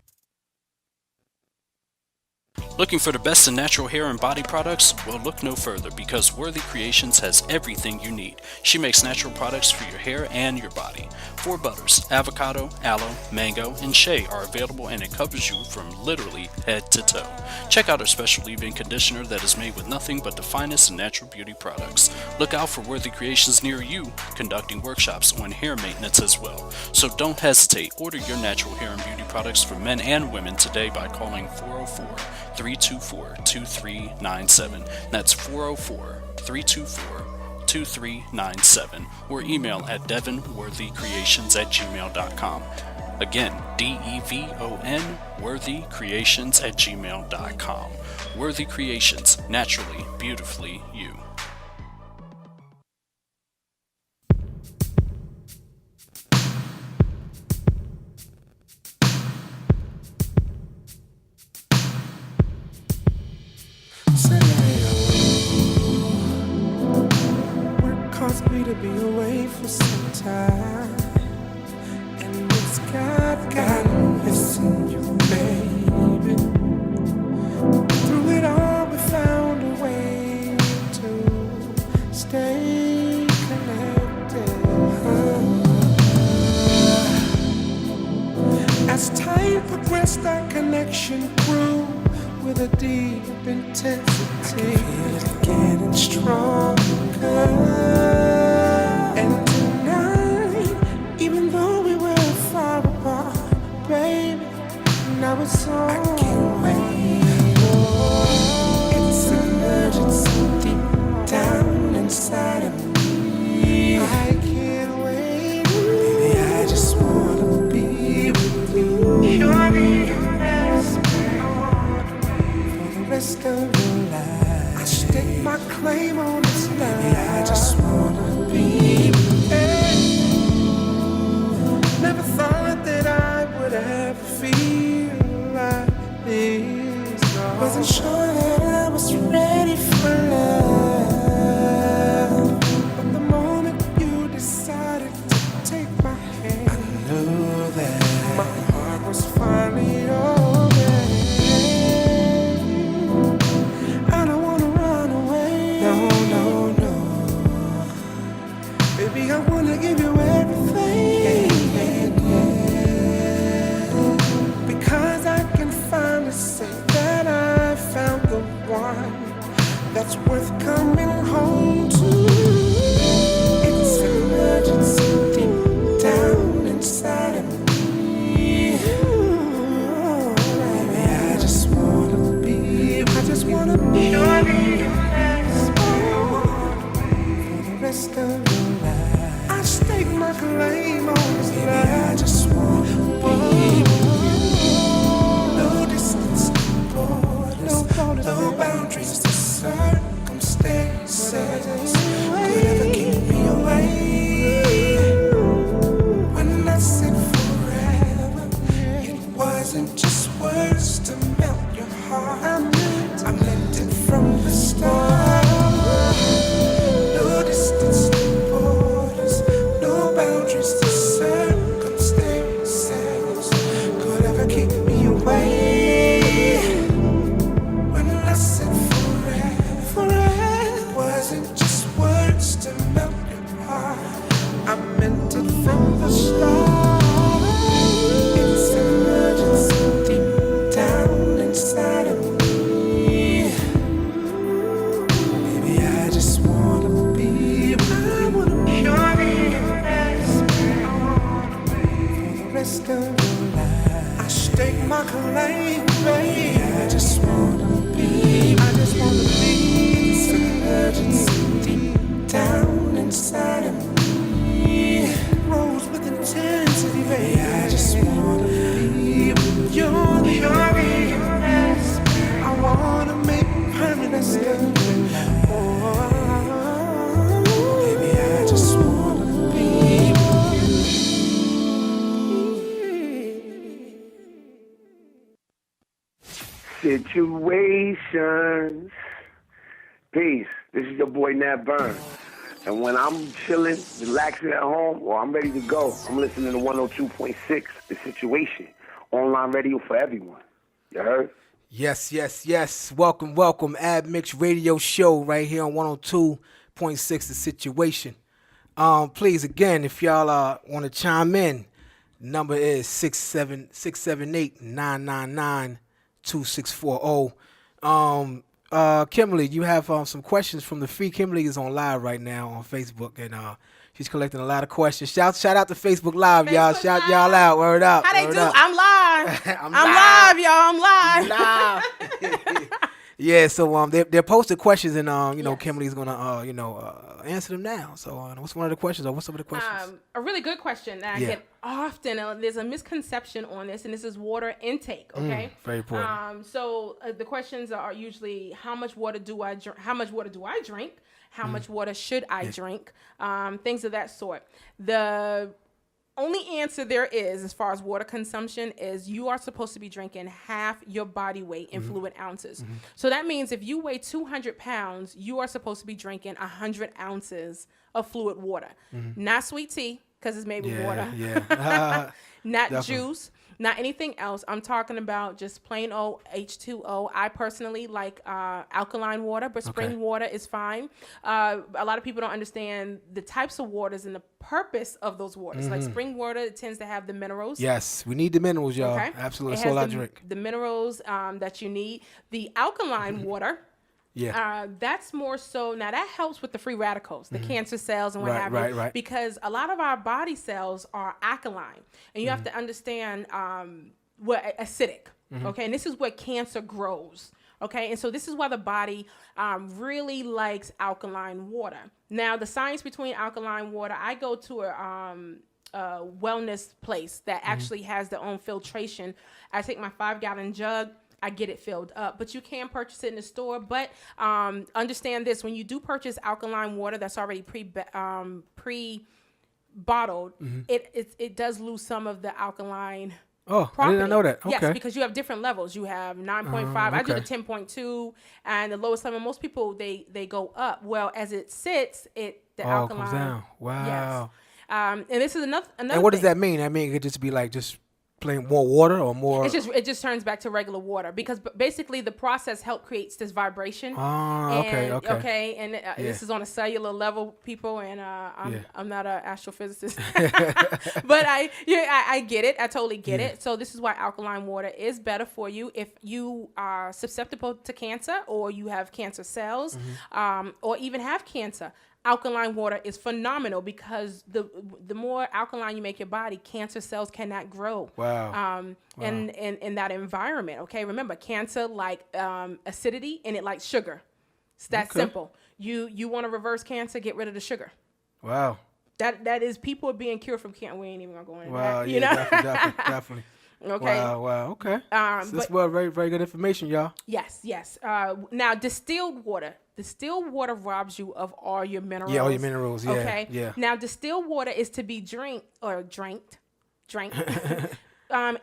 Looking for the best in natural hair and body products? Well, look no further, because Worthy Creations has everything you need. She makes natural products for your hair and your body. 4 butters, avocado, aloe, mango, and shea are available, and it covers you from literally head to toe. Check out her special leave-in conditioner that is made with nothing but the finest in natural beauty products. Look out for Worthy Creations near you, conducting workshops on hair maintenance as well. So don't hesitate. Order your natural hair and beauty products for men and women today by calling 404-324-2397. That's 404-324-2397. 617-681-2397 or email at devonworthycreations@gmail.com. Again, DEVON worthycreations@gmail.com. Worthy Creations, naturally, beautifully you. Work caused me to be away for some time, and it's got me missing you, baby. Through it all, we found a way to stay connected. As time progressed, our connection grew with a deep intensity. I can feel it getting stronger. And tonight, even though we were far apart, baby, now it's all I can't wait. It's an urgency deep down inside of me. I can't wait. Baby, I just wanna be with you. You're the best for the rest of your life. I stake my claim on this love. Baby, I just wanna be with you. Never thought that I would ever feel like this. Wasn't sure that I was ready for love, but the moment you decided to take my hand, I knew that my heart was finally open. I don't wanna run away, no, no, no. Baby, I wanna give you everything, because I can finally say that I found the one that's worth coming home to. It's an urgency deep down inside of me. Baby, I just wanna be. You're the best for the rest of your life. I stake my claim on this love. Baby, I just wanna be. No distance, no borders, no boundaries, no circumstances could ever keep me away. When I said forever, it wasn't just words to melt your heart. I meant it from the start. No distance, no borders, no boundaries, no circumstances could ever keep me away. When I said forever, it wasn't just words to melt your heart. I meant it from the start. It's an urgency deep down inside of me. Baby, I just wanna be. I wanna be. You're the best for the rest of your life. I stake my claim, baby. I just wanna be. I just wanna be. It's an urgency deep down inside of me. Rose with intensity, baby. I just wanna be. You're the best. I wanna make permanent stay. Oh, baby, I just wanna be. Situations. Peace. This is your boy Nat Burns. And when I'm chilling, relaxing at home, or I'm ready to go, I'm listening to 102.6, The Situation. Online radio for everyone. You heard? Yes, yes, yes. Welcome, welcome. Admix radio show right here on 102.6 The Situation. Please, again, if y'all want to chime in, the number is 678-999-2640. Kimberly, you have some questions from the free. Kimberly is on live right now on Facebook, and she's collecting a lot of questions. Shout out to Facebook Live, y'all. Shout Live. y'all out. Word up. How they word do? Up. I'm live. I'm live, y'all. I'm live. Live. Yeah, so they're posted questions, and you know, Yes. Kimberly's gonna answer them now. So what's one of the questions, or what's some of the questions? A really good question that I Yeah. get often. There's a misconception on this, and this is water intake. Okay, very important. So the questions are usually how much water do I drink? How much water do I drink? How much water should I drink? Things of that sort. The only answer there is, as far as water consumption, is you are supposed to be drinking half your body weight in fluid ounces. So that means if you weigh 200 pounds, you are supposed to be drinking 100 ounces of fluid water. Not sweet tea, because it's made with water. Yeah. Not Definitely. juice, not anything else. I'm talking about just plain old H2O. I personally like alkaline water, but spring water is fine. A lot of people don't understand the types of waters and the purpose of those waters. Like spring water, it tends to have the minerals. Yes, we need the minerals, y'all. Okay. Absolutely. It That's all I has drink. the minerals that you need. The alkaline water. Yeah. That's more so now that helps with the free radicals, the cancer cells and what have you. Right. Because a lot of our body cells are alkaline, and you have to understand what acidic. Okay, and this is where cancer grows. Okay, and so this is why the body really likes alkaline water. Now, the science between alkaline water, I go to a wellness place that actually has their own filtration. I take my 5-gallon jug. I get it filled up, but you can purchase it in the store. But understand this: when you do purchase alkaline water that's already pre-bottled, it does lose some of the alkaline. Oh, Property. I didn't know that. Okay. Yes, because you have different levels. You have 9.5. I do the 10.2, and the lowest level. Most people they go up. Well, as it sits, the alkaline comes down. Wow. Yes. And this is another. And what does that mean? I mean, it could just be like just plain more water or more. It just turns back to regular water because basically the process creates this vibration. Oh, okay. And this is on a cellular level, people, and I'm not an astrophysicist, but I get it. I totally get it. So this is why alkaline water is better for you if you are susceptible to cancer or you have cancer cells, or even have cancer. Alkaline water is phenomenal because the more alkaline you make your body, cancer cells cannot grow. Wow. In that environment. Okay. Remember, cancer like acidity and it likes sugar. It's that simple. You want to reverse cancer, get rid of the sugar. Wow. That is people are being cured from cancer. We ain't even gonna go into Wow. that. Yeah. You know? Definitely. Okay. Wow. Okay. So this was very, very good information, y'all. Yes. Now, distilled water. Distilled water robs you of all your minerals. Yeah, all your minerals. Yeah. Okay. Yeah. Now, distilled water is to be drank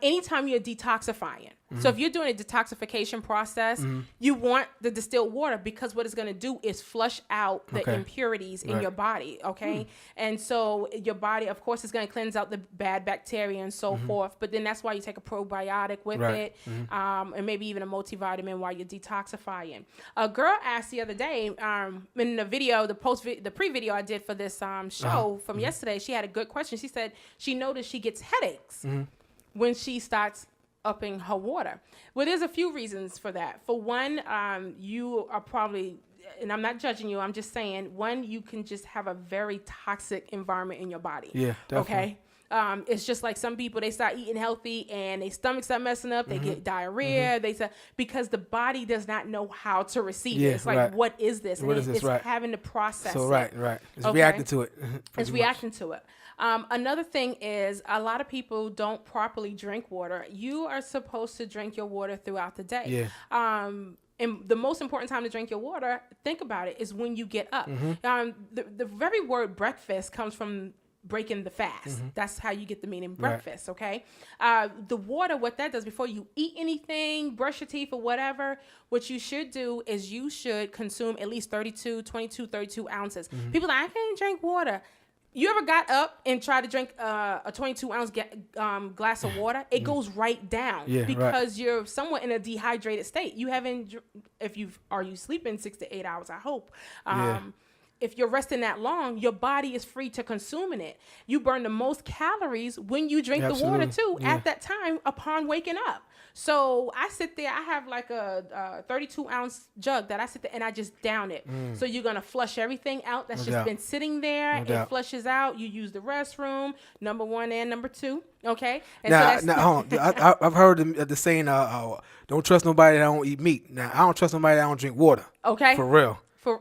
anytime you're detoxifying. So if you're doing a detoxification process, you want the distilled water because what it's going to do is flush out the impurities in your body. Okay. And so your body, of course, is going to cleanse out the bad bacteria and so forth. But then that's why you take a probiotic with it, and maybe even a multivitamin while you're detoxifying. A girl asked the other day in the video, the pre-video I did for this show from yesterday, she had a good question. She said she noticed she gets headaches when she starts upping her water. Well, there's a few reasons for that. For one, you are probably, and I'm not judging you, I'm just saying, one, you can just have a very toxic environment in your body. Yeah, definitely. Okay? It's just like some people, they start eating healthy and their stomachs start messing up, they get diarrhea, because the body does not know how to receive it. It's like, what is this? What is this? It's having to process so, it. Right. It's reacting to it. It's reacting to it. Another thing is a lot of people don't properly drink water. You are supposed to drink your water throughout the day. Yeah. And the most important time to drink your water, think about it, is when you get up. The very word breakfast comes from breaking the fast. That's how you get the meaning breakfast, okay? The water, what that does before you eat anything, brush your teeth or whatever, what you should do is you should consume at least 32 ounces. People are like, I can't drink water. You ever got up and tried to drink a 22-ounce glass of water? It goes right down because you're somewhat in a dehydrated state. You haven't, are you sleeping 6 to 8 hours? I hope. if you're resting that long, your body is free to consuming it. You burn the most calories when you drink the water too at that time upon waking up. So I sit there, I have like a 32-ounce jug that I sit there and I just down it. So you're going to flush everything out that's just been sitting there. It flushes out. You use the restroom, number 1 and number 2. Okay? And hold on. I've heard the saying, don't trust nobody that don't eat meat. Now, I don't trust nobody that don't drink water. Okay. For real.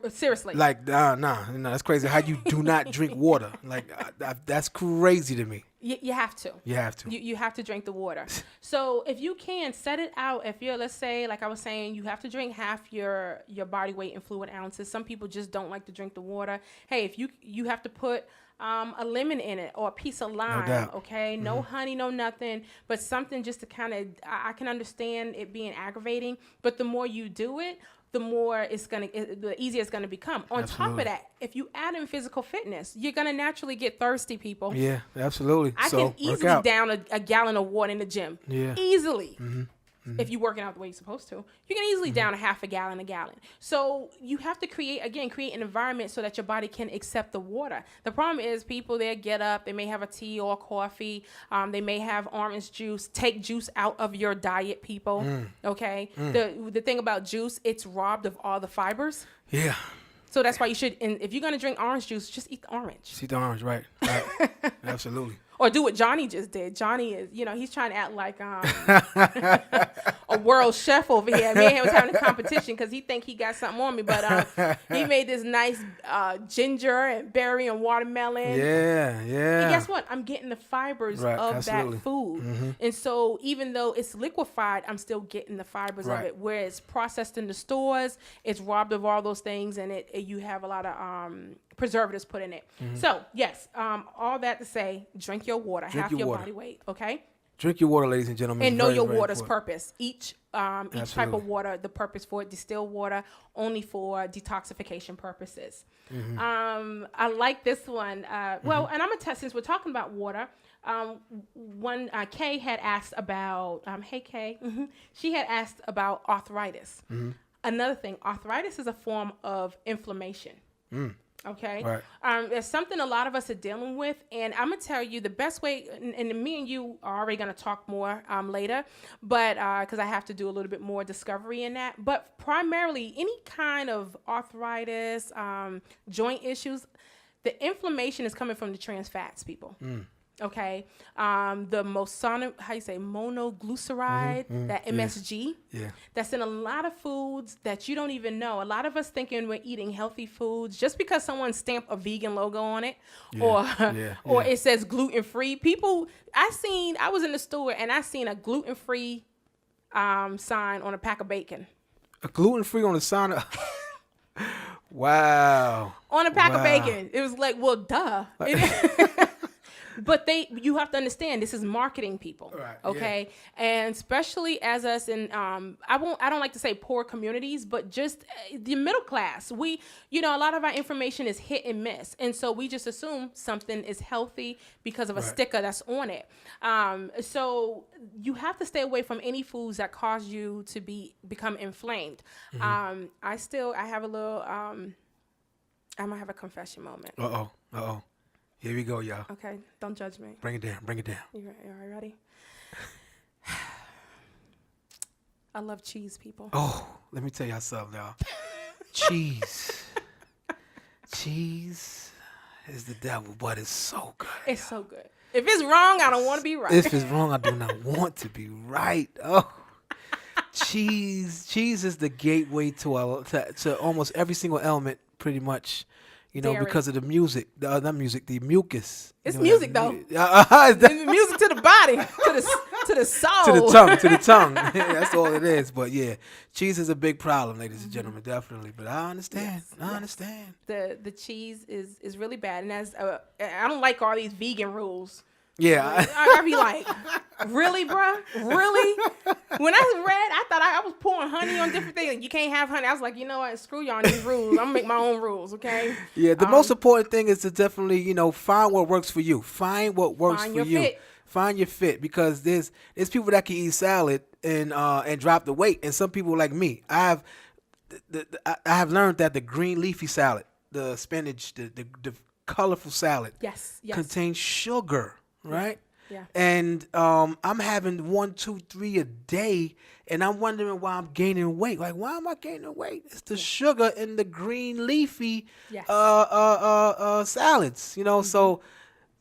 Seriously. Like, that's crazy. How you do not drink water? Like, that's crazy to me. You have to. You have to. You have to drink the water. So if you can set it out, if you're, let's say, like I was saying, you have to drink half your body weight in fluid ounces. Some people just don't like to drink the water. Hey, if you have to put a lemon in it or a piece of lime, doubt. okay? No honey, no nothing, but something just to kind of, I can understand it being aggravating, but the more you do it, the more the easier it's gonna become. On top of that, if you add in physical fitness, you're gonna naturally get thirsty, people. Yeah, absolutely. I can easily down a gallon of water in the gym. Yeah. Easily. If you're working out the way you're supposed to, you can easily down a half a gallon. So you have to create an environment so that your body can accept the water. The problem is people there get up, they may have a tea or coffee, they may have orange juice. Take juice out of your diet, people. Okay. The thing about juice, it's robbed of all the fibers. Yeah. So that's why you should, and if you're going to drink orange juice, just eat the orange. Just eat the orange, right. Absolutely. Or do what Johnny just did. Johnny is, he's trying to act like a world chef over here. Me and him was having a competition because he think he got something on me. But he made this nice ginger and berry and watermelon. Yeah. And guess what? I'm getting the fibers of that food. And so even though it's liquefied, I'm still getting the fibers of it. Where it's processed in the stores, it's robbed of all those things, and you have a lot of preservatives put in it. So yes, all that to say, drink your water, half your body weight, okay? Drink your water, ladies and gentlemen. And know your water's purpose. Each type of water, the purpose for it, distilled water, only for detoxification purposes. I like this one. Well, and I'm going to test, since we're talking about water, Kay had asked about, hey Kay, she had asked about arthritis. Another thing, arthritis is a form of inflammation. Okay. Right. It's something a lot of us are dealing with, and I'm gonna tell you the best way. And me and you are already gonna talk more later, but because I have to do a little bit more discovery in that. But primarily, any kind of arthritis, joint issues, the inflammation is coming from the trans fats, people. Okay, the monoglyceride, that MSG, that's in a lot of foods that you don't even know. A lot of us thinking we're eating healthy foods just because someone stamped a vegan logo on it, or it says gluten free. People, I was in the store and I seen a gluten free sign on a pack of bacon. A gluten free on the sign of wow. On a pack of bacon. It was like, well, duh. But you have to understand, this is marketing, people. Right, okay. Yeah. And especially as us in, I don't like to say poor communities, but just the middle class. A lot of our information is hit and miss. And so we just assume something is healthy because of a sticker that's on it. So you have to stay away from any foods that cause you to become inflamed. I have a little, I'm going to have a confession moment. Uh-oh. Here we go, y'all. Okay, don't judge me. Bring it down. You ready? I love cheese, people. Oh, let me tell y'all something, y'all. Cheese is the devil, but it's so good. It's so good. If it's wrong, I don't want to be right. If it's wrong, I do not want to be right. Oh, cheese is the gateway to almost every single element, pretty much. Dairy. Because of the music, the mucus. It's music, though. It's music to the body, to the soul. To the tongue. That's all it is. But yeah, cheese is a big problem, ladies and gentlemen, definitely. But I understand. Yes. I understand. The cheese is really bad. And I don't like all these vegan rules. Yeah. I be like, really, bro? Really? When I thought I was pouring honey on different things. You can't have honey. I was like, you know what? Screw y'all on these rules. I'm going to make my own rules, okay? Yeah, the most important thing is to definitely, find what works for you. Find what works for you. Fit. Find your fit, because there's people that can eat salad and drop the weight. And some people like me, I have learned that the green leafy salad the spinach, the colorful salad, Yes. contains sugar, right? Yeah. And I'm having 1, 2, 3 a day, and I'm wondering why I'm gaining weight. Like, why am I gaining weight? It's the sugar in the green leafy Yes. salads, So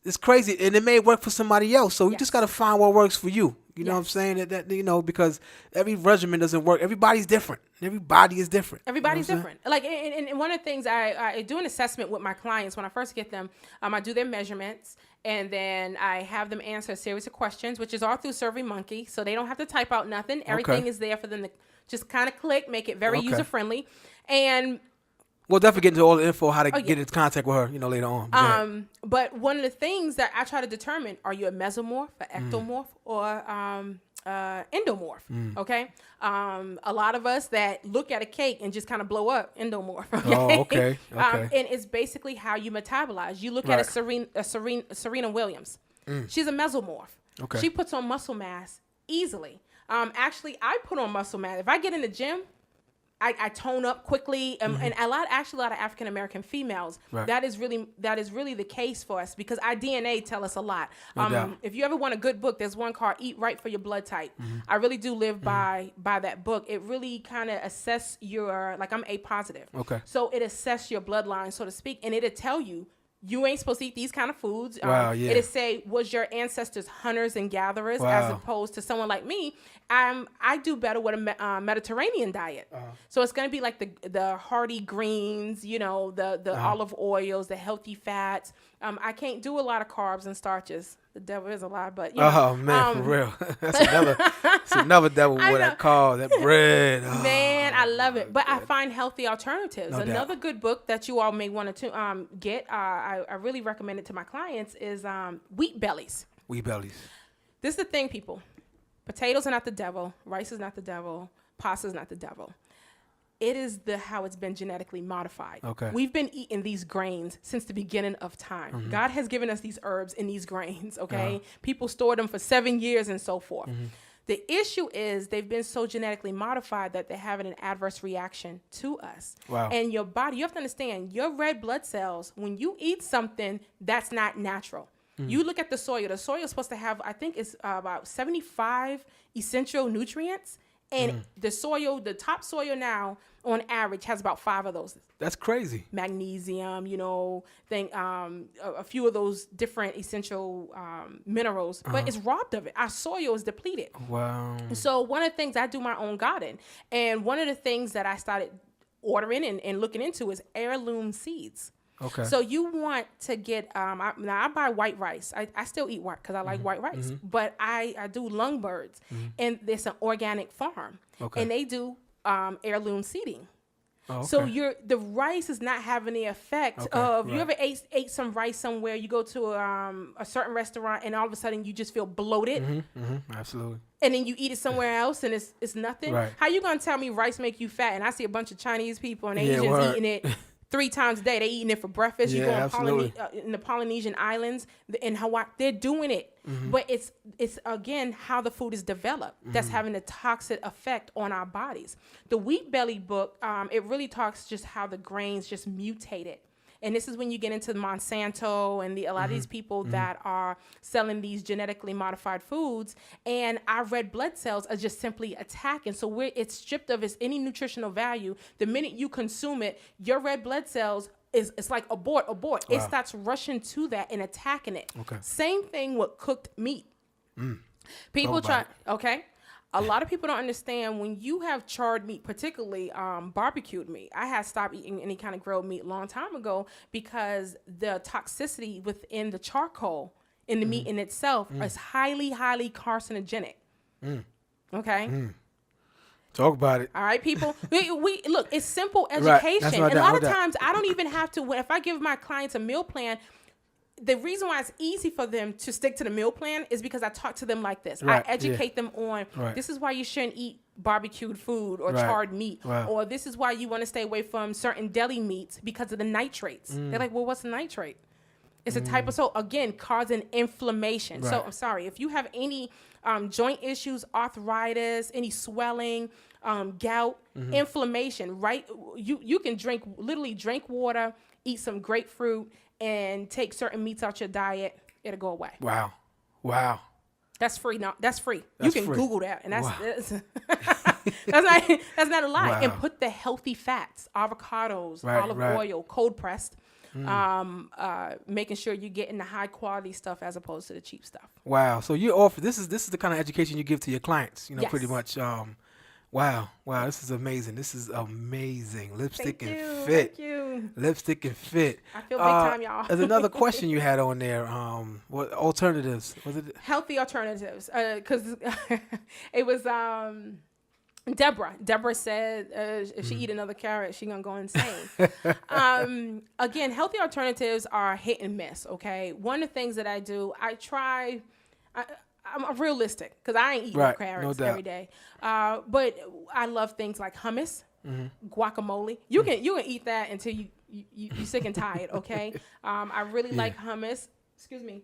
it's crazy, and it may work for somebody else. So you just got to find what works for you. You know what I'm saying? That because every regimen doesn't work. Everybody's different. Everybody is different. Everybody's different. Like, and one of the things I do an assessment with my clients when I first get them. I do their measurements, and then I have them answer a series of questions, which is all through SurveyMonkey, so they don't have to type out nothing. Everything is there for them to just kind of click, make it very user friendly, and. We'll definitely get into all the info, how to get into contact with her, later on. But one of the things that I try to determine, are you a mesomorph, an ectomorph, or endomorph? Okay. A lot of us that look at a cake and just kind of blow up, endomorph. Okay? Oh, okay. And it's basically how you metabolize. You look at Serena Williams. She's a mesomorph. Okay. She puts on muscle mass easily. Actually, I put on muscle mass. If I get in the gym, I tone up quickly, and a lot of African American females. Right. That is really the case for us, because our DNA tell us a lot. No doubt. If you ever want a good book, there's one called "Eat Right for Your Blood Type." I really do live by that book. It really kind of assess your, like, I'm A positive. Okay. So it assess your bloodline, so to speak, and it'll tell you. You ain't supposed to eat these kind of foods. Wow, yeah. It'll say, was your ancestors hunters and gatherers, as opposed to someone like me? I do better with a Mediterranean diet. So it's going to be like the hearty greens, the olive oils, the healthy fats. I can't do a lot of carbs and starches. The devil is a lie, but oh man, for real, that's another devil with that call, that bread. Oh, man, I love it, but I find healthy alternatives. No Another doubt. good book that you all may want to get, I really recommend it to my clients, is Wheat Bellies. Wheat Bellies. This is the thing, people. Potatoes are not the devil. Rice is not the devil. Pasta is not the devil. It is how it's been genetically modified. Okay. We've been eating these grains since the beginning of time. God has given us these herbs and these grains, okay? People store them for 7 years and so forth. The issue is they've been so genetically modified that they're having an adverse reaction to us. Wow. And your body, you have to understand, your red blood cells, when you eat something that's not natural, you look at the soil. The soil is supposed to have, I think it's about 75 essential nutrients. And the top soil now, on average, has about 5 of those. That's crazy. Magnesium, a few of those different essential minerals, but it's robbed of it. Our soil is depleted. Wow. So one of the things, I do my own garden, and one of the things that I started ordering and looking into is heirloom seeds. Okay. So you want to get, I buy white rice. I still eat white because I like white rice, but I do Lungbirds, and there's an organic farm, and they do heirloom seeding. Oh, okay. So the rice is not having the effect of, you ever ate some rice somewhere, you go to a certain restaurant, and all of a sudden you just feel bloated. Absolutely. And then you eat it somewhere else, and it's nothing. Right. How you gonna tell me rice make you fat? And I see a bunch of Chinese people, and they Asians eating it 3 times a day. They eating it for breakfast. You go in the Polynesian islands, in Hawaii, they're doing it. But it's again how the food is developed that's having a toxic effect on our bodies. The Wheat Belly book, it really talks just how the grains just mutated. And this is when you get into Monsanto and a lot of these people that are selling these genetically modified foods, and our red blood cells are just simply attacking. So it's stripped of any nutritional value. The minute you consume it, your red blood cells it's like abort. Wow. It starts rushing to that and attacking it. Okay. Same thing with cooked meat. People try. Okay. A lot of people don't understand when you have charred meat, particularly barbecued meat. I had stopped eating any kind of grilled meat a long time ago because the toxicity within the charcoal in the meat in itself is highly, highly carcinogenic. Okay? Talk about it. All right, people. we look, it's simple education. And a lot of times I don't even have to, if I give my clients a meal plan, the reason why it's easy for them to stick to the meal plan is because I talk to them like this. I educate them on, this is why you shouldn't eat barbecued food or charred meat. Or this is why you want to stay away from certain deli meats because of the nitrates. They're like, well, what's the nitrate? It's a type of, so again, causing inflammation. So I'm sorry, if you have any joint issues, arthritis, any swelling, gout, inflammation, right? You can literally drink water, eat some grapefruit, and take certain meats out your diet, it'll go away. Wow. That's free. No, that's free. That's you can free. Google that, and that's Wow. that's not a lie. Wow. And put the healthy fats, avocados, Right, olive right. oil, cold pressed, making sure you're getting the high quality stuff as opposed to the cheap stuff. Wow. So you offer this is the kind of education you give to your clients, Yes. pretty much. Wow. This is amazing. Lipstick Thank and you. Fit. Thank you. Lipstick and Fit. I feel big time, y'all. There's another question you had on there. What alternatives? Was it? Healthy alternatives, because it was Deborah. Deborah said if she eat another carrot, she gonna go insane. Again, healthy alternatives are hit and miss. Okay, one of the things that I do, I'm realistic because I ain't eating Right, carrots no doubt. every day. But I love things like hummus, guacamole. You can eat that until you sick and tired. Okay, I really like hummus. Excuse me.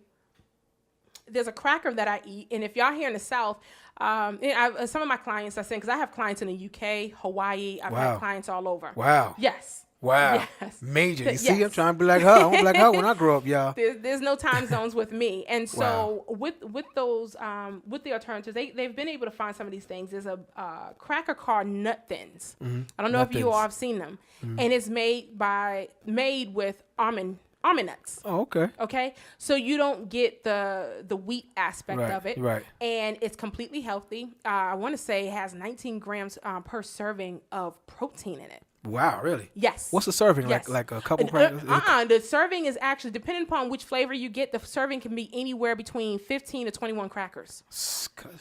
There's a cracker that I eat, and if y'all here in the South, some of my clients are saying, because I have clients in the UK, Hawaii, I've had clients all over. Wow. Yes. Wow. Yes. Major. You Yes. see, I'm trying to be like her. I'm like her when I grow up, y'all. There's no time zones with me, and so with those with the alternatives, they've been able to find some of these things. There's a cracker called Nut Thins. I don't know Nut if you Thins. all have seen them, and it's made with almond nuts. Oh, okay. Okay, so you don't get the wheat aspect Right, of it, right. And it's completely healthy. I want to say it has 19 grams per serving of protein in it. Wow, really? Yes. What's the serving? Yes. Like a couple crackers? The serving is actually, depending upon which flavor you get, the serving can be anywhere between 15 to 21 crackers.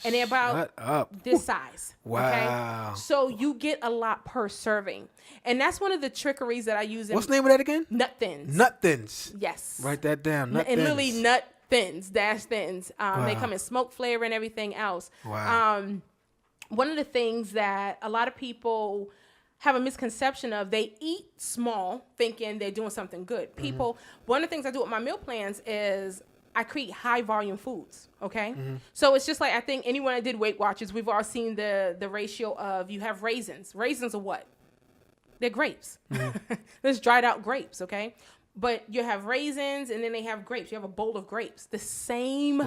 And they're about Shut up. this size. Wow. Okay? So you get a lot per serving. And that's one of the trickeries that I use in What's the name of that again? Nut Thins. Nut Thins. Yes. Write that down. Nut And Thins. literally Nut Thins, Thins. They Wow. come in smoke flavor and everything else. Wow. One of the things that a lot of people have a misconception of, they eat small thinking they're doing something good. People, one of the things I do with my meal plans is I create high volume foods. Okay. So it's just like, I think anyone that did Weight Watchers, we've all seen the ratio of, you have raisins. Raisins are what? They're grapes. There's dried out grapes. Okay. But you have raisins and then they have grapes. You have a bowl of grapes. The same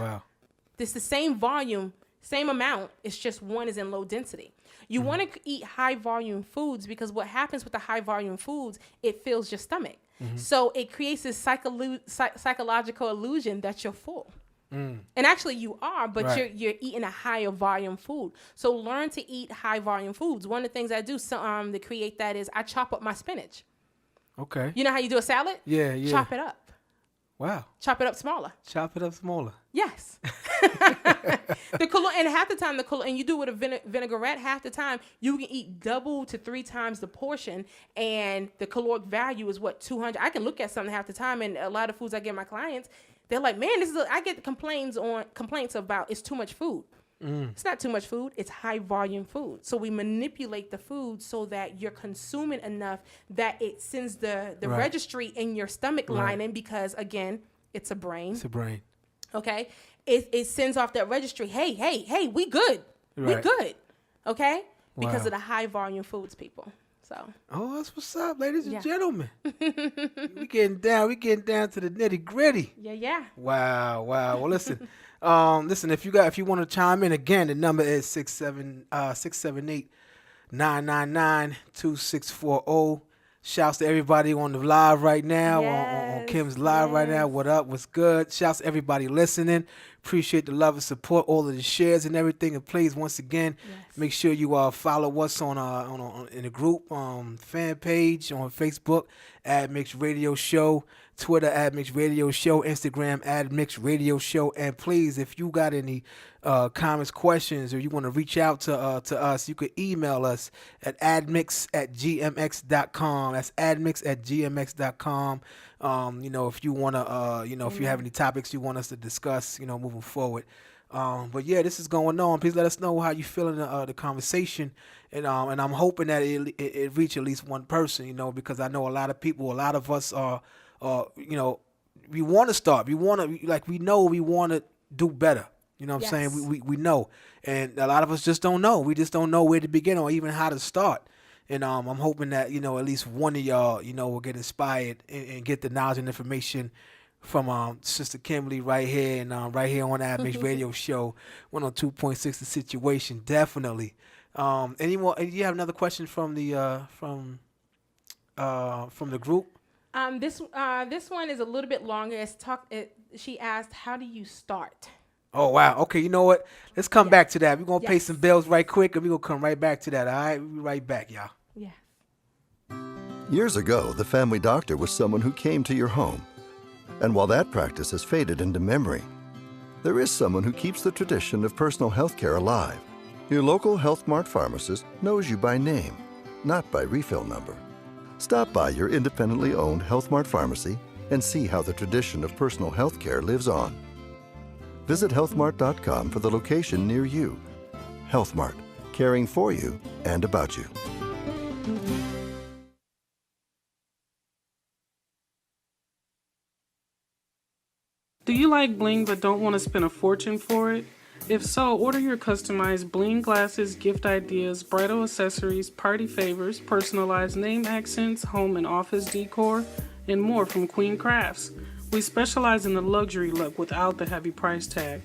volume, same amount. It's just one is in low density. You want to eat high volume foods because what happens with the high volume foods, it fills your stomach. So it creates this psychological illusion that you're full. And actually you are, but Right. you're eating a higher volume food. So learn to eat high volume foods. One of the things I do to create that is I chop up my spinach. Okay. You know how you do a salad? Yeah, yeah. Chop it up. Wow. Chop it up smaller. Chop it up smaller. Yes. And half the time and you do it with a vinaigrette, half the time you can eat 2 to 3 times the portion, and the caloric value is what, 200. I can look at something half the time, and a lot of foods I give my clients, they're like, man, I get complaints about it's too much food. It's not too much food. It's high volume food. So we manipulate the food so that you're consuming enough that it sends the Right. registry in your stomach lining, because again, it's a brain. It's a brain. Okay. It sends off that registry. Hey, we good. We Right. good. Okay. Because Wow. of the high volume foods, people. So Oh, that's what's up, ladies and Yeah. gentlemen. we getting down to the nitty gritty. yeah. Wow. Well, listen. Listen, if you want to chime in again, the number is 678-999-2640. Shouts to everybody on the live right now, on Kim's live right now. What up? What's good? Shouts to everybody listening. Appreciate the love and support, all of the shares and everything. And please, once again, make sure you follow us on in the group fan page on Facebook, Admix Radio Show, Twitter, Admix Radio Show, Instagram, Admix Radio Show. And please, if you got any comments, questions, or you want to reach out to us, you could email us at admix@gmx.com. That's admix@gmx.com. If you want to, if you have any topics you want us to discuss, moving forward. But yeah, this is going on. Please let us know how you feeling the conversation, and I'm hoping that it reach at least one person, because I know a lot of people, a lot of us are, we want to start, we want to do better. You know what I'm saying? We know, and a lot of us just don't know. We just don't know where to begin or even how to start. And I'm hoping that, at least one of y'all, will get inspired and get the knowledge and information from Sister Kimberly right here and right here on the Admix Radio Show, 102.6 The Situation, definitely. Any more? Do you have another question from the group? This one is a little bit longer. She asked, "How do you start?" Oh wow. Okay, you know what? Let's come back to that. We're gonna pay some bills right quick, and we're gonna come right back to that. All right, we'll be right back, y'all. Yeah. Years ago, the family doctor was someone who came to your home. And while that practice has faded into memory, there is someone who keeps the tradition of personal health care alive. Your local Health Mart pharmacist knows you by name, not by refill number. Stop by your independently owned Health Mart pharmacy and see how the tradition of personal health care lives on. Visit healthmart.com for the location near you. Health Mart, caring for you and about you. Do you like bling but don't want to spend a fortune for it? If so, order your customized bling glasses, gift ideas, bridal accessories, party favors, personalized name accents, home and office decor, and more from Queen Crafts. We specialize in the luxury look without the heavy price tag.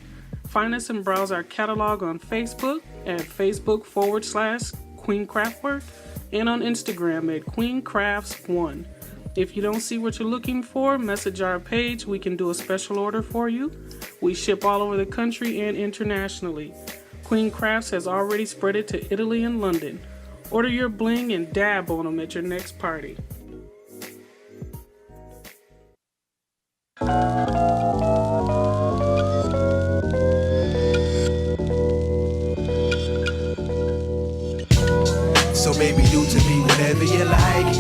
Find us and browse our catalog on Facebook at Facebook.com/Queen Craftwork and on Instagram at Queen Crafts1. If you don't see what you're looking for, message our page. We can do a special order for you. We ship all over the country and internationally. Queen Crafts has already spread it to Italy and London. Order your bling and dab on them at your next party. So baby, do to me whatever you like.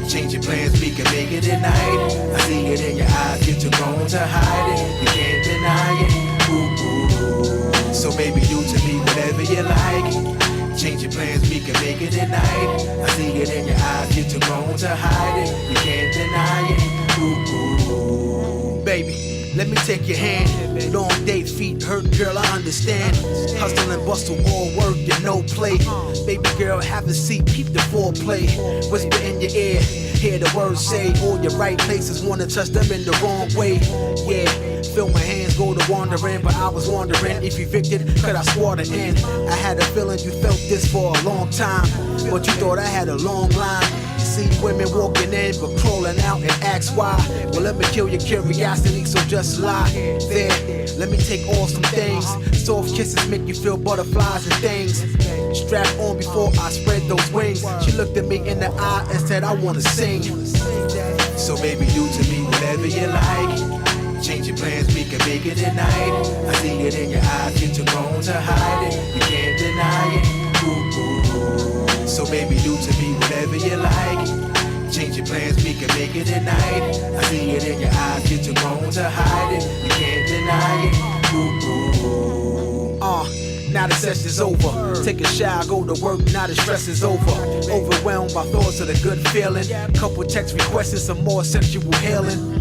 Change your plans, we can make it at night. I see it in your eyes, you're too grown to hide it. You can't deny it. Ooh, ooh. So baby, do to me whatever you like. Change your plans, we can make it at night. I see it in your eyes, you're too grown to hide it. You can't deny it. Ooh, ooh. Baby, let me take your hand. Long day, feet hurt, girl, I understand. Hustle and bustle, all work and no play. Baby girl, have a seat, peep the foreplay. Whisper in your ear, hear the words say. All your right places, wanna touch them in the wrong way. Yeah, feel my hands go to wandering, but I was wondering if you evicted, could I squatter in? I had a feeling you felt this for a long time, but you thought I had a long line. You see women walking in, but crawling out and ask why. Well, let me kill your curiosity, so just lie there. Let me take all some things. Soft kisses make you feel butterflies and things. Strap on before I spread those wings. She looked at me in the eye and said, I wanna sing. So baby, do to me whatever you like. Change your plans, we can make it at night. I see it in your eyes, you're too grown to hide it. You can't deny it. Ooh, ooh, ooh. So baby, do to me whatever you like. Change your plans, we can make it at night. I see it in your eyes, you're too grown to hide it. You can't deny it. Ooh, ooh. Now the session's over. Take a shower, go to work, now the stress is over. Overwhelmed by thoughts of the good feeling. Couple text requesting some more sexual healing.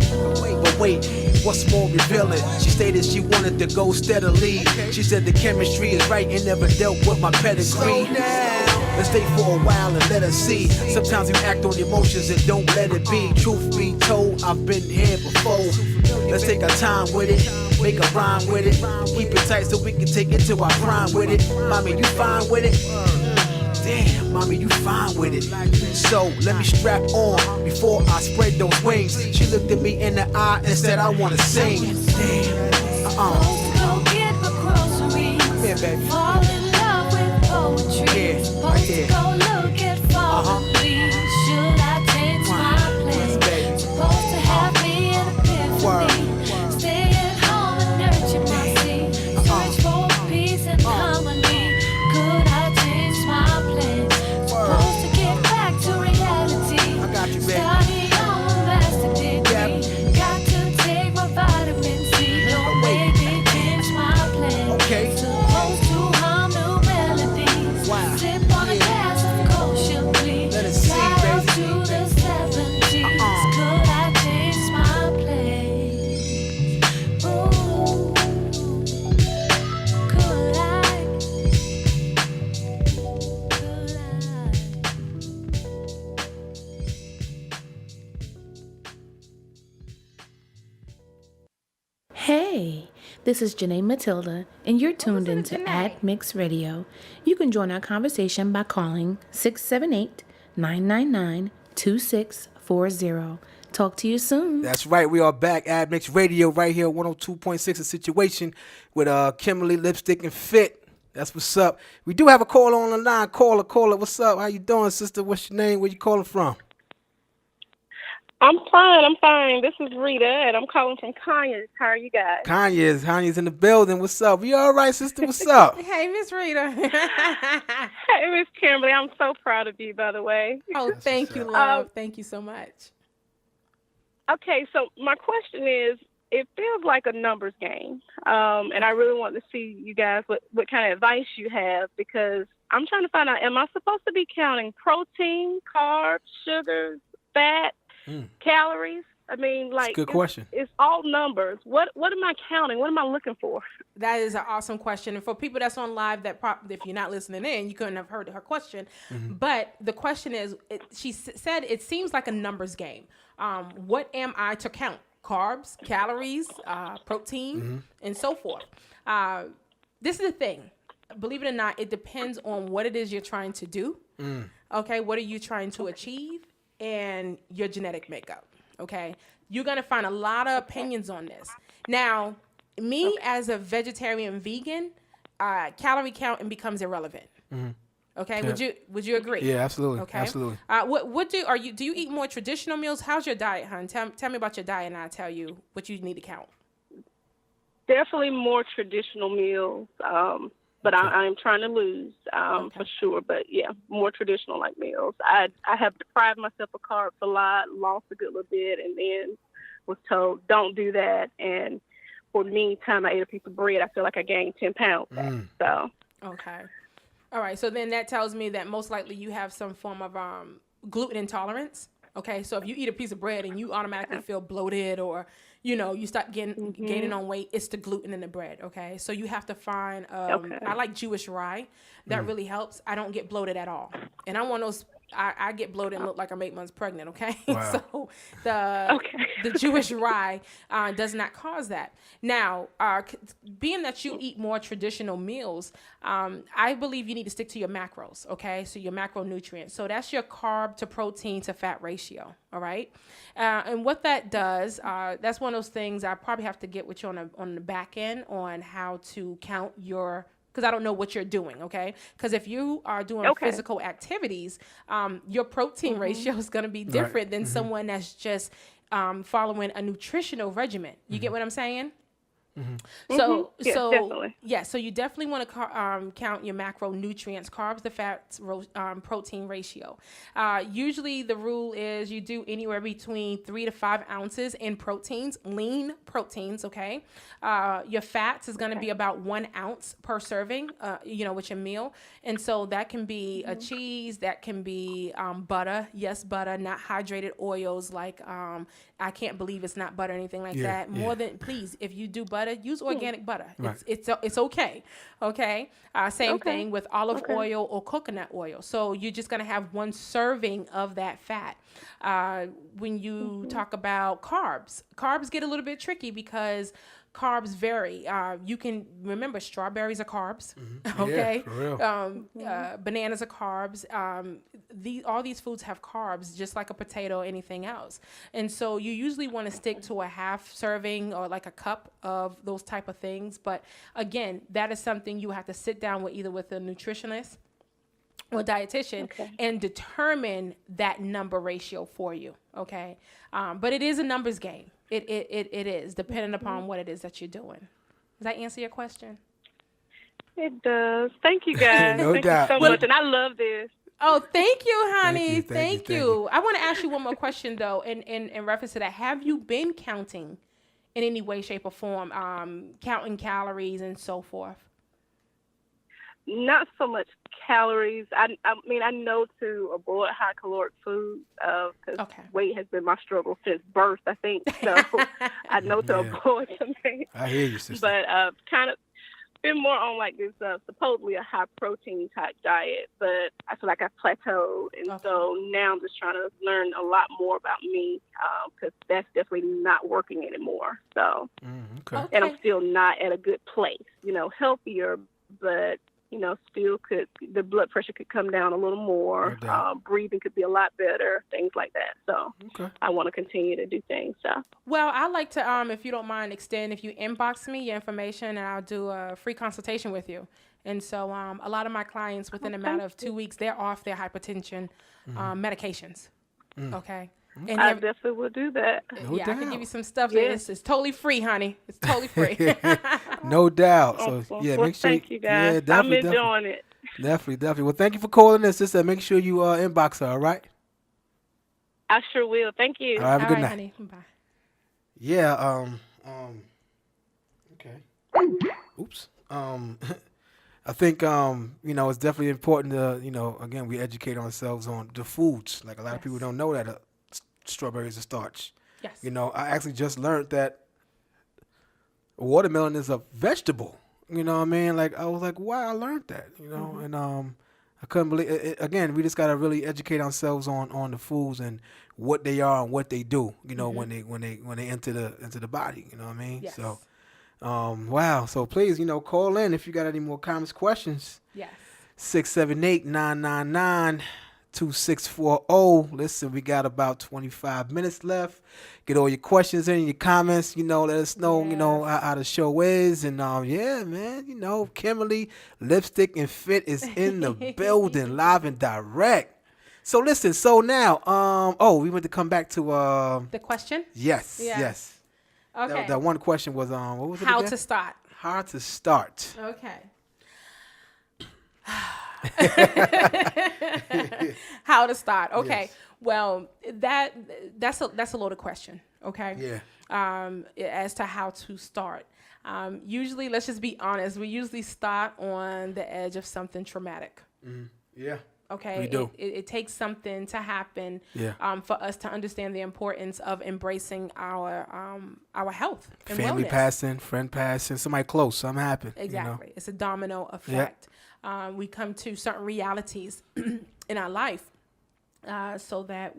But wait, what's more revealing? She stated she wanted to go steadily. She said the chemistry is right and never dealt with my pedigree. Let's stay for a while and let us see. Sometimes you act on emotions and don't let it be. Truth be told, I've been here before. Let's take our time with it, make a rhyme with it. Keep it tight so we can take it to our prime with it. Mommy, you fine with it? Damn, mommy, you fine with it. So let me strap on before I spread those wings. She looked at me in the eye and said, I wanna sing. Damn, Go get my groceries. Yeah, baby. Fall in love with poetry. Yeah, Supposed to go look at fallen leaves. Should I change my plans? Supposed to have me an epiphany. Stay at home and nurture my seed. Search for peace and harmony. Could I change my plans? Supposed to get back to reality. I got you, baby. Study on a master degree. Got to take my vitamin C. Don't make me change my plans. Okay. Supposed to This is Jenne Matilda, and you're tuned into Admix Radio. You can join our conversation by calling 678-999-2640. Talk to you soon. That's right. We are back. Admix Radio right here, 102.6 A Situation with Kimberly LipsticknFit. That's what's up. We do have a caller on the line. Caller. What's up? How you doing, sister? What's your name? Where you calling from? I'm fine. This is Rita, and I'm calling from Conyers. How are you guys? Kanye's in the building. What's up? You all right, sister? What's up? Hey, Miss Rita. Hey, Miss Kimberly. I'm so proud of you, by the way. Oh, thank you, love. Thank you so much. Okay, so my question is, it feels like a numbers game, and I really want to see you guys what kind of advice you have, because I'm trying to find out, am I supposed to be counting protein, carbs, sugars, fat, calories? I mean, like, good question. It's all numbers. What am I counting? What am I looking for? That is an awesome question. And for people that's on live, if you're not listening in, you couldn't have heard her question. But the question is, she said, it seems like a numbers game. What am I to count? Carbs, calories, protein, and so forth. This is the thing. Believe it or not, it depends on what it is you're trying to do. Okay, what are you trying to achieve? And your genetic makeup. Okay, you're gonna find a lot of opinions on this. Now, me as a vegetarian vegan, calorie counting becomes irrelevant. Okay, yeah. Would you agree? Yeah, absolutely. Okay, absolutely. Do you eat more traditional meals? How's your diet, hon? Tell me about your diet, and I'll tell you what you need to count. Definitely more traditional meals. But I am trying to lose for sure. But yeah, more traditional like meals. I have deprived myself of carbs a lot, lost a good little bit, and then was told don't do that. And for the meantime, I ate a piece of bread. I feel like I gained 10 pounds. So okay, all right. So then that tells me that most likely you have some form of gluten intolerance. Okay, so if you eat a piece of bread and you automatically feel bloated, or you start gaining on weight, it's the gluten in the bread. Okay, so you have to find. I like Jewish rye. That really helps. I don't get bloated at all, and I'm one of those. I get bloated and look like I'm 8 months pregnant. Okay, so the Jewish rye does not cause that. Now, being that you eat more traditional meals, I believe you need to stick to your macros. Okay, so your macronutrients. So that's your carb to protein to fat ratio. All right, and what that does, that's one of those things I probably have to get with you on the back end on how to count your. Because I don't know what you're doing, okay? Because if you are doing physical activities, your protein ratio is going to be different than someone that's just following a nutritional regimen. You get what I'm saying? So you definitely want to count your macronutrients, carbs, the fats, protein ratio. Usually the rule is you do anywhere between 3 to 5 ounces in proteins, lean proteins. Okay, your fats is going to be about 1 ounce per serving. With your meal, and so that can be a cheese, that can be butter. Yes, butter, not hydrated oils like I can't believe it's not butter or anything like that. More than please, if you do butter, use organic butter. Right. It's okay. Okay. Same thing with olive oil or coconut oil. So you're just gonna have 1 serving of that fat. When you talk about carbs get a little bit tricky because carbs vary. You can remember strawberries are carbs. Okay. Yeah, for real. Bananas are carbs. All these foods have carbs, just like a potato or anything else. And so you usually want to stick to a half serving or like a cup of those type of things. But again, that is something you have to sit down with either with a nutritionist or dietitian and determine that number ratio for you. Okay. But it is a numbers game. It is, depending upon what it is that you're doing. Does that answer your question? It does. Thank you, guys. Thank you so much. And I love this. Oh, thank you, honey. Thank you. I want to ask you one more question, though, in reference to that. Have you been counting in any way, shape, or form, counting calories and so forth? Not so much calories. I mean, I know to avoid high caloric foods because weight has been my struggle since birth, I think. So I know to avoid them things. I hear you, sister. But kind of been more on like this supposedly a high protein type diet, but I feel like I've plateaued, and so now I'm just trying to learn a lot more about me because that's definitely not working anymore. So, and I'm still not at a good place. You know, healthier, but you know, still the blood pressure could come down a little more. Breathing could be a lot better, things like that. So I want to continue to do things. So. Well, I'd like to, if you don't mind, if you inbox me your information, and I'll do a free consultation with you. And so a lot of my clients, within a matter of 2 weeks, they're off their hypertension medications. Okay. And I definitely will do that. I can give you some stuff. Yes. It's totally free, honey. It's totally free. No doubt. So well, make sure. Thank you guys. Yeah, definitely, I'm enjoying it. Definitely. Well, thank you for calling us, sister. Make sure you inbox her. All right. I sure will. Thank you. All right, have a good night. Honey. Bye. Yeah. Okay. Oops. I think it's definitely important to again, we educate ourselves on the foods. Like a lot of people don't know that strawberries are starch. Yes. I actually just learned that watermelon is a vegetable. You know what I mean? Like I was like, wow, I learned that. And I couldn't believe it. Again, we just gotta really educate ourselves on the foods and what they are and what they do. When they enter the body. You know what I mean? Yes. So. Wow. So please, call in if you got any more comments, questions. Yes. 678-999-2640. Listen, we got about 25 minutes left. Get all your questions in, your comments. Let us know, how the show is. And yeah, man, Kimberly LipsticknFit is in the building, live and direct. So listen, so now, we want to come back to the question. Yes. Okay. That one question was what was it How again? to start. How to start. Okay. How to start. Okay. Yes. Well, that's a loaded question. Okay. Yeah. As to how to start. Usually, let's just be honest. We usually start on the edge of something traumatic. Yeah. Okay, we do. It takes something to happen for us to understand the importance of embracing our health and family wellness. Passing, friend passing, somebody close, something happened. Exactly. It's a domino effect. Yep. We come to certain realities in our life so that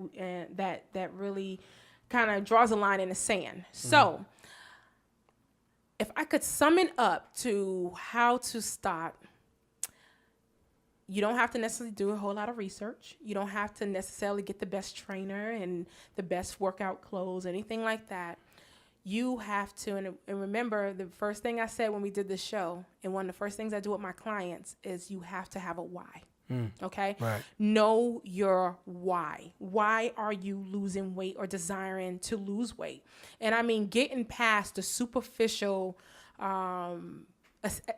that really kind of draws a line in the sand. So if I could sum it up to how to start, you don't have to necessarily do a whole lot of research. You don't have to necessarily get the best trainer and the best workout clothes, anything like that. You have to, and remember, the first thing I said when we did this show, and one of the first things I do with my clients is you have to have a why. Okay? Right. Know your why. Why are you losing weight or desiring to lose weight? And I mean, getting past the superficial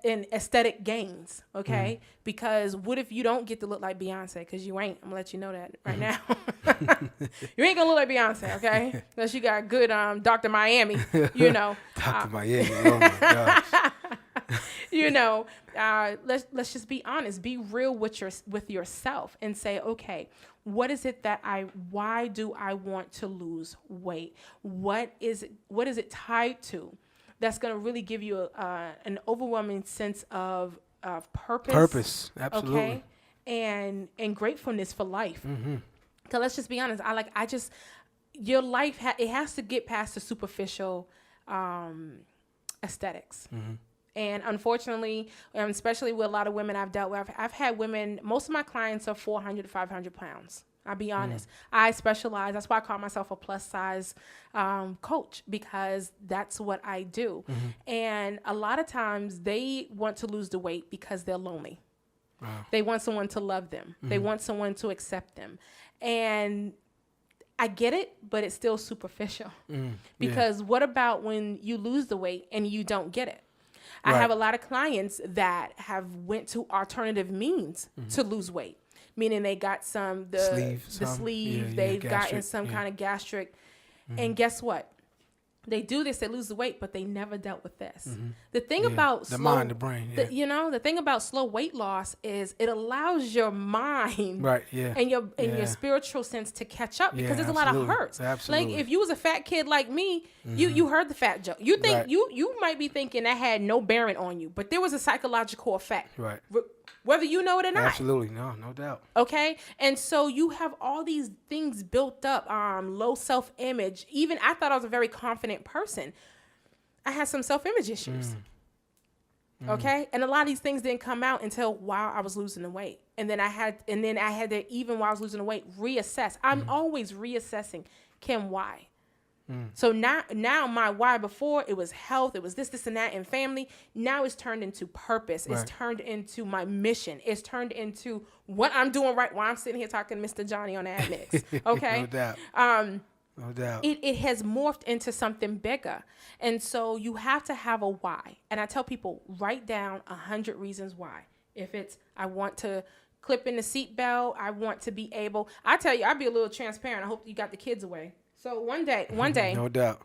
in aesthetic gains, okay? Because what if you don't get to look like Beyonce? Because you ain't. I'm gonna let you know that right now. You ain't gonna look like Beyonce, okay? Unless you got good Dr. Miami, Dr. Miami, oh my gosh. Let's just be honest. Be real with yourself and say, okay, what is it why do I want to lose weight? What is it tied to? That's going to really give you an overwhelming sense of purpose. Purpose, absolutely. Okay, and gratefulness for life. Because let's just be honest. Your life it has to get past the superficial aesthetics. And unfortunately, especially with a lot of women I've dealt with, I've had women. Most of my clients are 400 to 500 pounds. I'll be honest. I specialize. That's why I call myself a plus size coach, because that's what I do. And a lot of times they want to lose the weight because they're lonely. Wow. They want someone to love them. They want someone to accept them. And I get it, but it's still superficial. Because what about when you lose the weight and you don't get it? I have a lot of clients that have went to alternative means to lose weight. Meaning they got the sleeve, they've gotten some kind of gastric. And guess what? They do this, they lose the weight, but they never dealt with this. The thing about the mind, the brain, the thing about slow weight loss is it allows your mind, right, yeah, and your spiritual sense to catch up, because there's a lot of hurts. Absolutely. Like if you was a fat kid like me, you heard the fat joke. You think you might be thinking that had no bearing on you, but there was a psychological effect, right? Whether you know it or not. Absolutely, no doubt. Okay, and so you have all these things built up, low self-image. Even I thought I was a very confident person. I had some self-image issues. Okay, and a lot of these things didn't come out until while I was losing the weight, and then I had to, even while I was losing the weight, reassess. I'm always reassessing. Kim, why? So now my why, before it was health, it was this and that, and family. Now it's turned into purpose. It's turned into my mission. It's turned into what I'm doing right while I'm sitting here talking to Mr. Johnny on Admix. Okay. No doubt. No doubt. It has morphed into something bigger. And so you have to have a why. And I tell people, write down 100 reasons why. If it's, I want to clip in the seatbelt, I want to be able, I tell you, I'll be a little transparent. I hope you got the kids away. So one day, no doubt,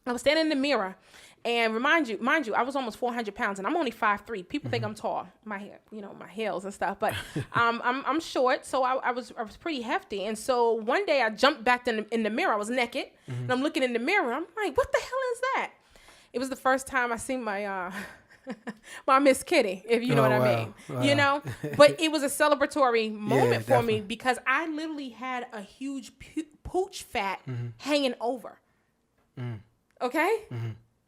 I was standing in the mirror, and mind you, I was almost 400 pounds, and I'm only 5'3". People think I'm tall, my hair, my heels and stuff, but I'm short, so I was pretty hefty. And so one day I jumped back in the mirror. I was naked, and I'm looking in the mirror. I'm like, what the hell is that? It was the first time I seen my my Miss Kitty, if you know what I mean. Wow. But it was a celebratory moment for me, because I literally had a huge pooch fat hanging over. Okay?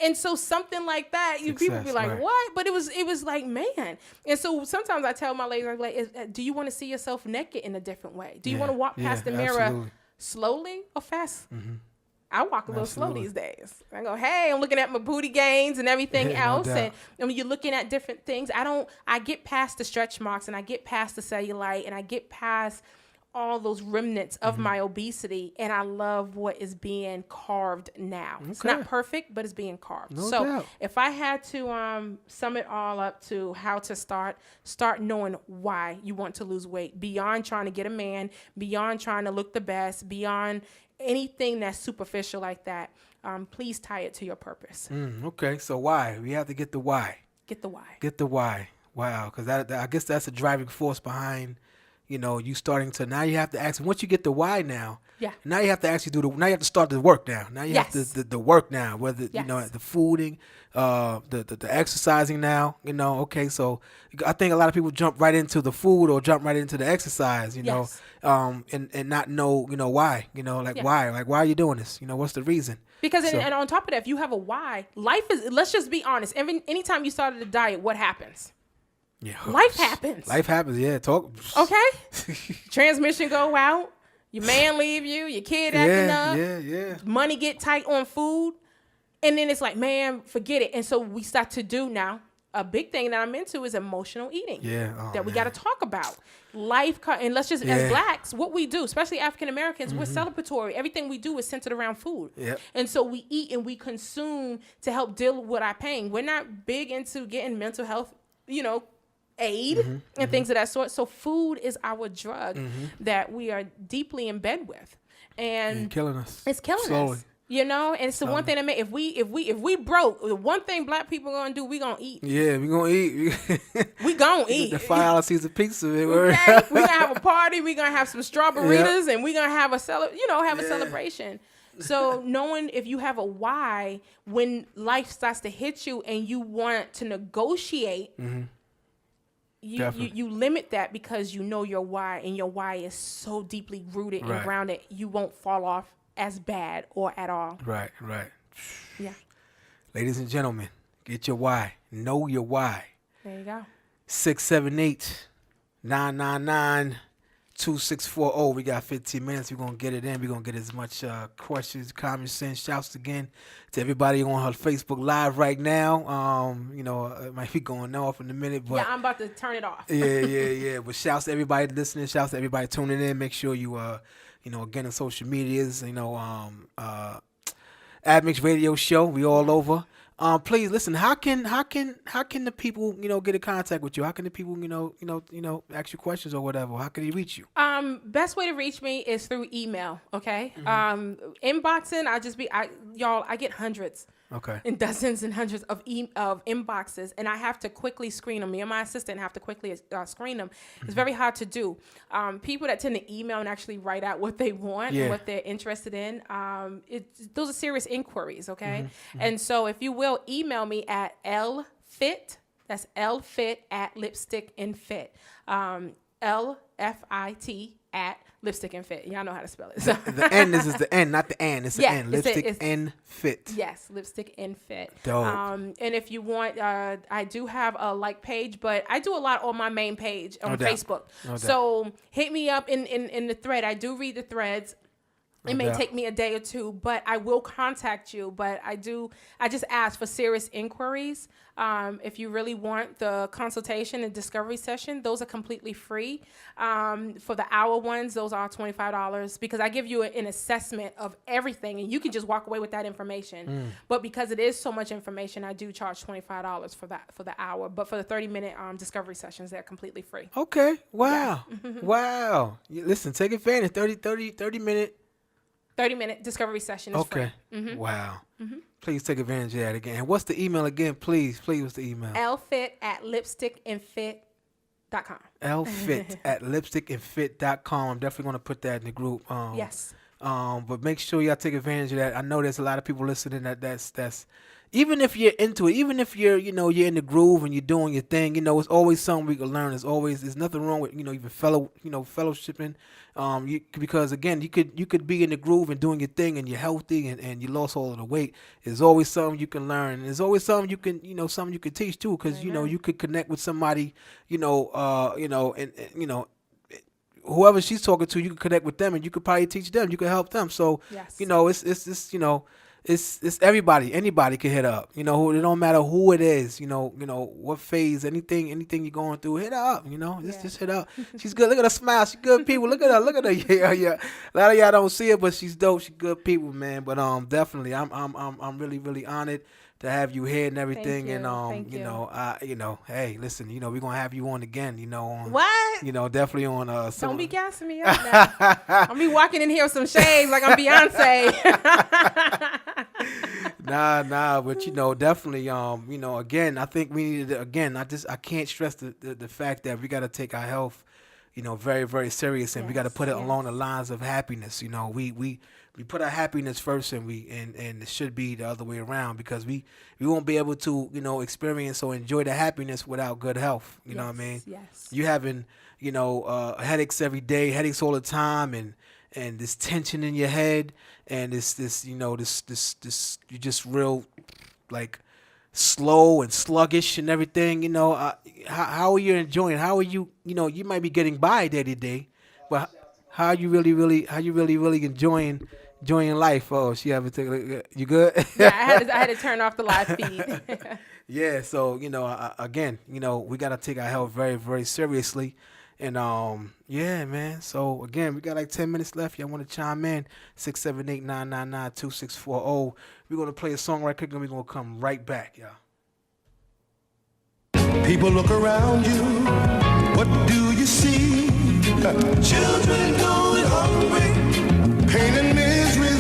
And so something like that, people be like, what? But it was like, man. And so sometimes I tell my ladies, I'm like, do you want to see yourself naked in a different way? Do you want to walk past the mirror slowly or fast? I walk a little slow these days. I go, hey, I'm looking at my booty gains and everything else. And when you're looking at different things, I get past the stretch marks, and I get past the cellulite, and I get past all those remnants of my obesity, and I love what is being carved now. It's not perfect, but it's being carved. No doubt. If I had to sum it all up to how to start knowing why you want to lose weight, beyond trying to get a man, beyond trying to look the best, beyond anything that's superficial like that, please tie it to your purpose. Okay, so why? We have to get the why. Get the why. Get the why. Wow, because I guess that's a driving force behind, you starting to, now you have to ask, once you get the why now, now you have to actually now you have to start the work now. Now you have to the work now, whether, the fooding, the exercising now, okay, so I think a lot of people jump right into the food or jump right into the exercise, and not know, why, why are you doing this? What's the reason? Because, and on top of that, if you have a why, life is, let's just be honest, anytime you started a diet, what happens? Yeah. Life happens. Talk. Okay. Transmission go out. Your man leave you. Your kid acting up. Money get tight on food. And then it's like, man, forget it. And so we start to do now. A big thing that I'm into is emotional eating. That we got to talk about. And let's just, as blacks, what we do, especially African Americans, we're celebratory. Everything we do is centered around food. And so we eat and we consume to help deal with our pain. We're not big into getting mental health, aid and things of that sort. So food is our drug that we are deeply in bed with, and killing us. It's killing us. And it's the one thing that if we broke, the one thing black people gonna do, we gonna eat. Yeah, we gonna eat. We gonna eat. The $5 piece of pizza. Okay? We gonna have a party. We gonna have some strawberries, and we gonna have a celebration. So knowing if you have a why, when life starts to hit you and you want to negotiate. You limit that, because you know your why, and your why is so deeply rooted and grounded, you won't fall off as bad or at all. Right. Yeah. Ladies and gentlemen, get your why. Know your why. There you go. 678-999-2640. We got 15 minutes. We're going to get it in. We're going to get as much questions, comments, and shouts again to everybody on her Facebook Live right now. It might be going off in a minute, but I'm about to turn it off. Yeah. But shouts to everybody listening. Shouts to everybody tuning in. Make sure you, again, on social medias, Admix Radio Show. We all over. Please listen. How can the people get in contact with you? How can the people ask you questions or whatever? How can they reach you? Best way to reach me is through email. Okay. Inboxing. I get hundreds. Okay. And dozens and hundreds of inboxes, and I have to quickly screen them. Me and my assistant have to quickly screen them. It's very hard to do. People that tend to email and actually write out what they want and what they're interested in, those are serious inquiries, okay? And so if you will, email me at lfit, that's lfit at LipsticknFit, LFIT at LipsticknFit. Y'all know how to spell it. So. The N is the N, not the N. It's the N. LipsticknFit. Yes, LipsticknFit. Dope. And if you want, I do have a like page, but I do a lot on my main page on Facebook. So hit me up in the thread. I do read the threads. It may take me a day or two, but I will contact you. But I just ask for serious inquiries. If you really want the consultation and discovery session, those are completely free. For the hour ones, those are $25 because I give you an assessment of everything, and you can just walk away with that information. But because it is so much information, I do charge $25 for the hour. But for the 30-minute discovery sessions, they're completely free. Okay. Wow. Yeah. Wow. Listen, take advantage. 30-minute discovery session is free. Wow. Please take advantage of that again. And what's the email again? Please, what's the email? lfit at lipsticknfit.com. lfit at lipsticknfit.com. I'm definitely going to put that in the group. Yes. But make sure y'all take advantage of that. I know there's a lot of people listening that's even if you're into it, even if you're you're in the groove and you're doing your thing, it's always something we can learn. There's nothing wrong with even fellowshipping. Because again, you could be in the groove and doing your thing and you're healthy and you lost all of the weight. There's always something you can learn. There's always something you can something you can teach too, because you could connect with somebody whoever she's talking to, you can connect with them and you could probably teach them. You could help them. So it's everybody. Anybody can hit up. It don't matter who it is. What phase, anything you're going through, hit her up. Just hit up. She's good. Look at her smile. She's good people. Look at her. Yeah. A lot of y'all don't see it, but she's dope. She's good people, man. But definitely, I'm really, really honored to have you here and everything. Thank you. And hey, listen, we're gonna have you on again. What? Definitely on. Don't be gassing me up now. I'll be walking in here with some shades like I'm Beyonce. Nah, but definitely, again, I think we need to, I can't stress the fact that we got to take our health, very, very serious, and we got to put it along the lines of happiness. We put our happiness first, and it should be the other way around, because we won't be able to, experience or enjoy the happiness without good health. You know what I mean? Yes. You having, headaches every day, headaches all the time, and this tension in your head, and this you're just real like slow and sluggish and everything. How are you enjoying? How are you? You might be getting by day to day, but how are you really enjoying life? Oh, she haven't taken it. You good? Yeah, I had to turn off the live feed. Yeah, so again, we gotta take our health very, very seriously. And yeah, man. So again, we got like 10 minutes left. Y'all want to chime in? 678-999-2640. We're gonna play a song right quick, and we're gonna come right back, y'all. People look around you. What do you see? Children going hungry, pain and misery.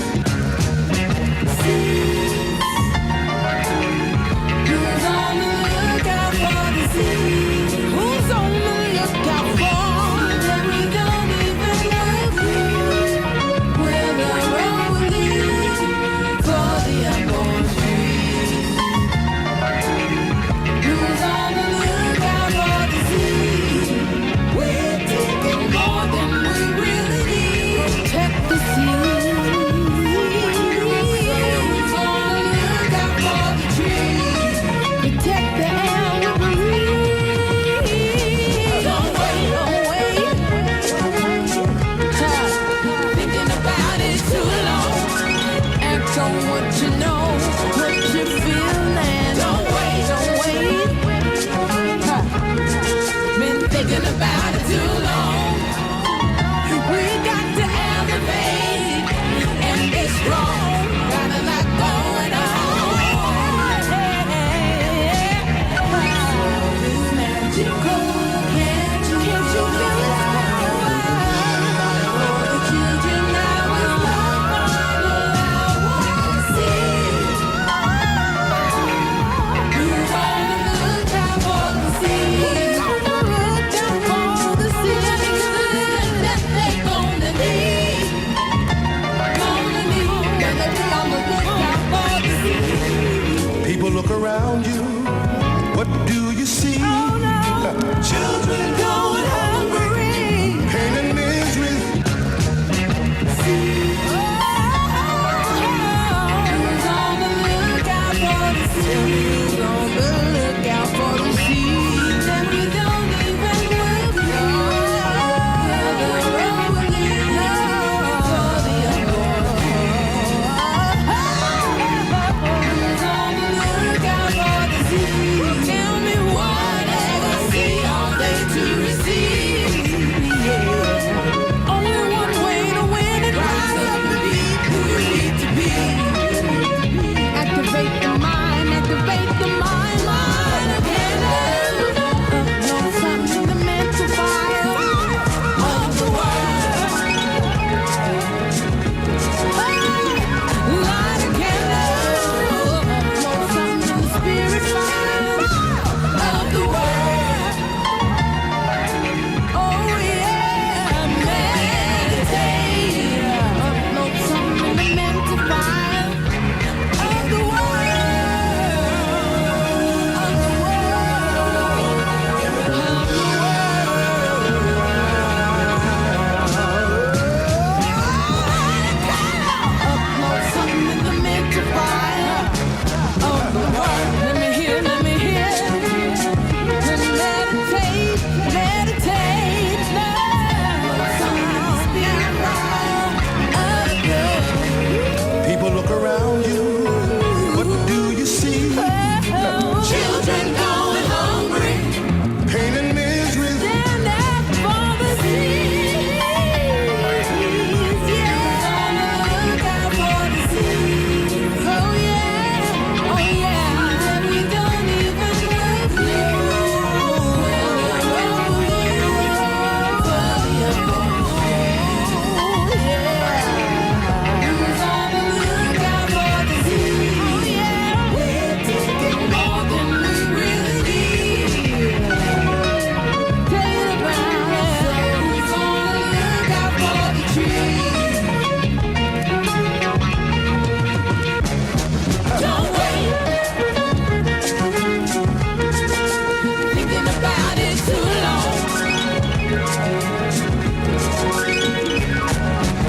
Who's on the lookout for the sea? Who's on the lookout for? That we don't even know where the road leads for the unborn free. Who's on the lookout for the sea? We're taking more than we really need. Protect the sea. Who's on the lookout for the trees? Protect the air we breathe. Don't wait. Thinking about it too long. Act on what you know, what you feel, and don't wait. Been thinking about it too long. We got to elevate and be strong. Got a lot going on.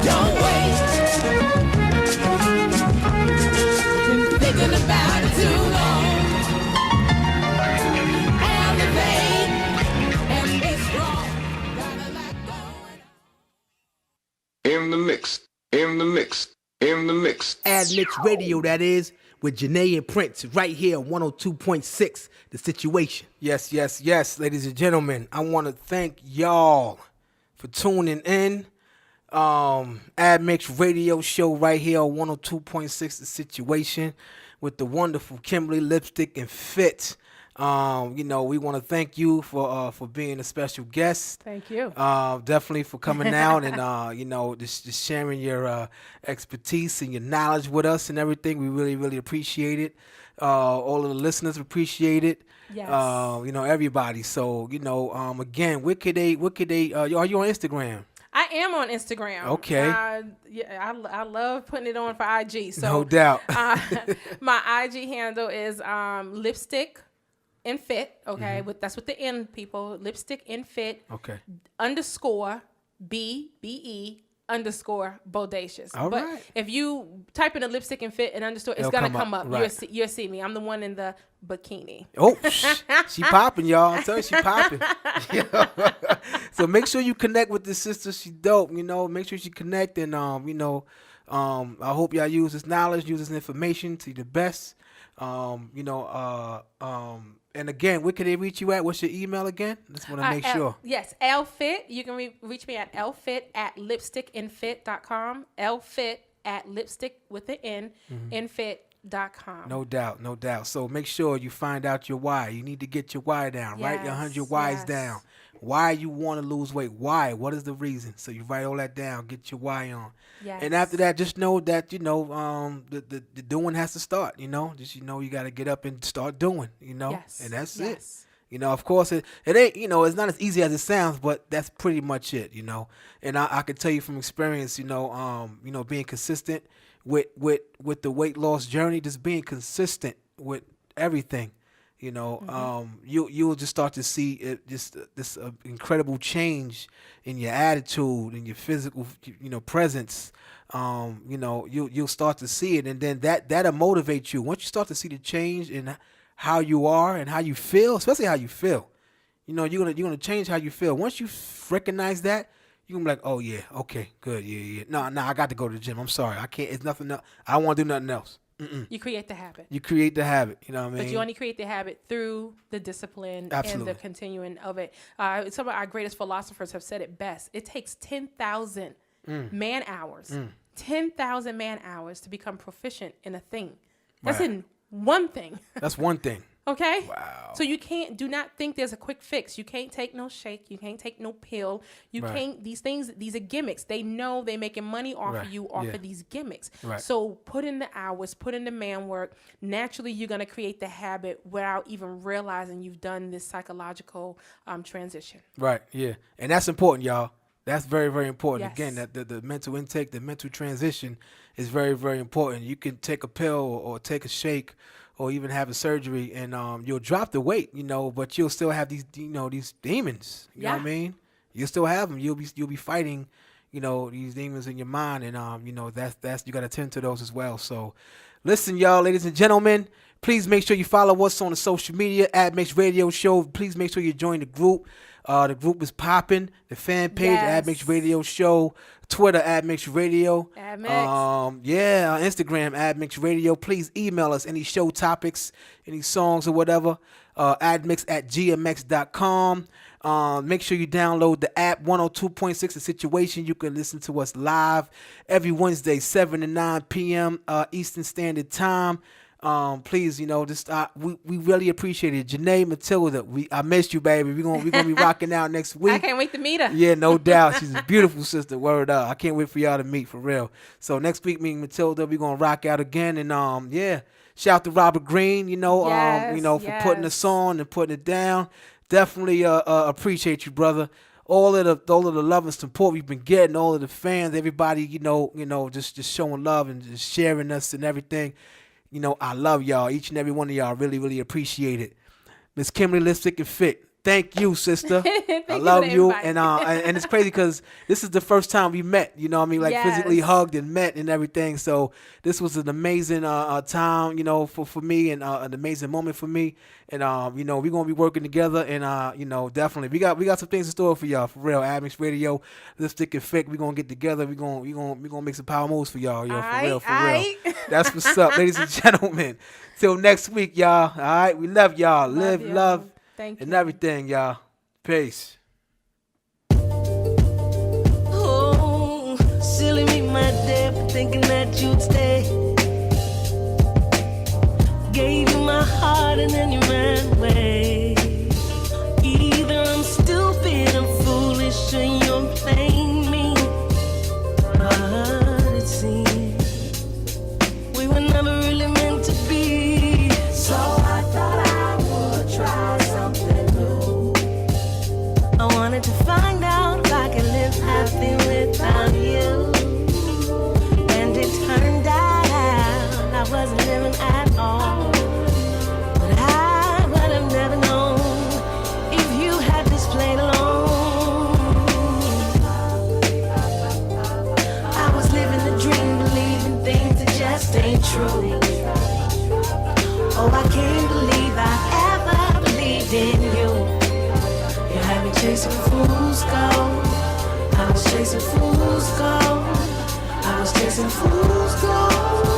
Don't wait. Been thinking about it too long. Elevate and be strong. Got a lot going. In the mix, in the mix, in the mix. Admix Radio, that is, with Jenne and Prince, right here on 102.6, The Situation. Yes, yes, yes, ladies and gentlemen, I want to thank y'all for tuning in. Admix Radio show right here on 102.6, The Situation, with the wonderful Kimberly LipsticknFit. We want to thank you for being a special guest. Thank you. Definitely for coming out and just sharing your expertise and your knowledge with us and everything. We really, really appreciate it. All of the listeners appreciate it. Yes. Everybody. So again, what could they? Are you on Instagram? I am on Instagram. Okay. I love putting it on for IG. So no doubt. My IG handle is lipstick and fit. Okay, that's with the N, people. Lipstick and fit. Okay. _ BBE _ bodacious. All but right. if you type in a lipstick and fit and underscore, it's It'll gonna come come up, up. right. You'll see me. I'm the one in the bikini. Oh, she popping, y'all. I tell you, she popping. So make sure you connect with this sister. She dope, Make sure you connect and I hope y'all use this knowledge, use this information to the best. And again, where can they reach you at? What's your email again? Just want to make sure. Yes, lfit. You can reach me at lfit@lipsticknfit.com. lfit@lipstick with an N, nfit.com. No doubt, no doubt. So make sure you find out your why. You need to get your why down. Write your 100 whys down. Why you want to lose weight? Why? What is the reason? So you write all that down. Get your why on. Yes. And after that, just know that the doing has to start. You got to get up and start doing. Yes. And that's it. Of course, it ain't. It's not as easy as it sounds, but that's pretty much it. And I can tell you from experience. Being consistent with the weight loss journey, just being consistent with everything. You'll just start to see it, just this incredible change in your attitude and your physical, presence. You'll start to see it, and then that'll motivate you. Once you start to see the change in how you are and how you feel, especially how you feel, you're gonna change how you feel. Once you recognize that, you're gonna be like, oh yeah, okay, good, yeah. No, I got to go to the gym. I'm sorry, I can't. It's nothing else. I don't want to do nothing else. You create the habit. You create the habit. You know what I mean? But you only create the habit through the discipline Absolutely. and the continuing of it. Some of our greatest philosophers have said it best. It takes 10,000 man hours, 10,000 man hours to become proficient in a thing. That's in one thing. That's one thing. Okay? Wow. So do not think there's a quick fix. You can't take no shake. You can't take no pill. You can't, these things, these are gimmicks. They know they're making money off of you, off of these gimmicks. Right. So put in the hours, put in the man work. Naturally, you're going to create the habit without even realizing you've done this psychological transition. Right, yeah. And that's important, y'all. That's very, very important. Yes. Again, that the mental intake, the mental transition is very, very important. You can take a pill or take a shake or even have a surgery, and you'll drop the weight, but you'll still have these, these demons. You know what I mean? You'll still have them. You'll be fighting, these demons in your mind, and that's you got to tend to those as well. So, listen, y'all, ladies and gentlemen, please make sure you follow us on the social media Admix Radio Show. Please make sure you join the group. The group is popping. The fan page, Admix Radio Show. Twitter, Admix Radio. Admix. Instagram, Admix Radio. Please email us any show topics, any songs or whatever. Admix@gmx.com. Make sure you download the app 102.6 The Situation. You can listen to us live every Wednesday, 7 to 9 p.m. Eastern Standard Time. Please, we really appreciate it. Jenne, Matilda, I missed you, baby. We're gonna be rocking out next week. I can't wait to meet her. Yeah, no doubt. She's a beautiful sister. Word up. I can't wait for y'all to meet for real. So next week, me and Matilda, we're gonna rock out again. And shout out to Robert Green, for putting us on and putting it down. Definitely appreciate you, brother. All of the love and support we've been getting, all of the fans, everybody, just showing love and just sharing us and everything. I love y'all. Each and every one of y'all. Really, really appreciate it. Miss Kimberly LipsticknFit, thank you, sister. Thank I you for love the you, invite. and it's crazy because this is the first time we met. You know what I mean? Like physically Yes. hugged and met and everything. So this was an amazing time, you know, for me, and an amazing moment for me. And you know, we're gonna be working together, and you know, definitely we got some things in store for y'all, for real. Admix Radio, Lipstick and Fit, we're gonna get together. We're gonna make some power moves for y'all, yo, for real, for real. That's what's up, ladies and gentlemen. Till next week, y'all. All right, we love y'all. Live, y'all. love, Thank and you. everything, y'all. Peace. Oh, silly me, my dear, for thinking that you'd stay. Gave you my heart and then you ran away. Either I'm stupid, I'm foolish, or you're playing me. But it seems we were never really meant to be. So I thought I would try something new. I wanted to find out if I could live happy without you. And it turned out I wasn't living at all. But I would have never known if you had this played alone. I was living the dream, believing things that just ain't true. Oh, I can't believe I ever believed in you. You had me chasing fool's gold. I was chasing fool's gold. I was chasing fool's gold.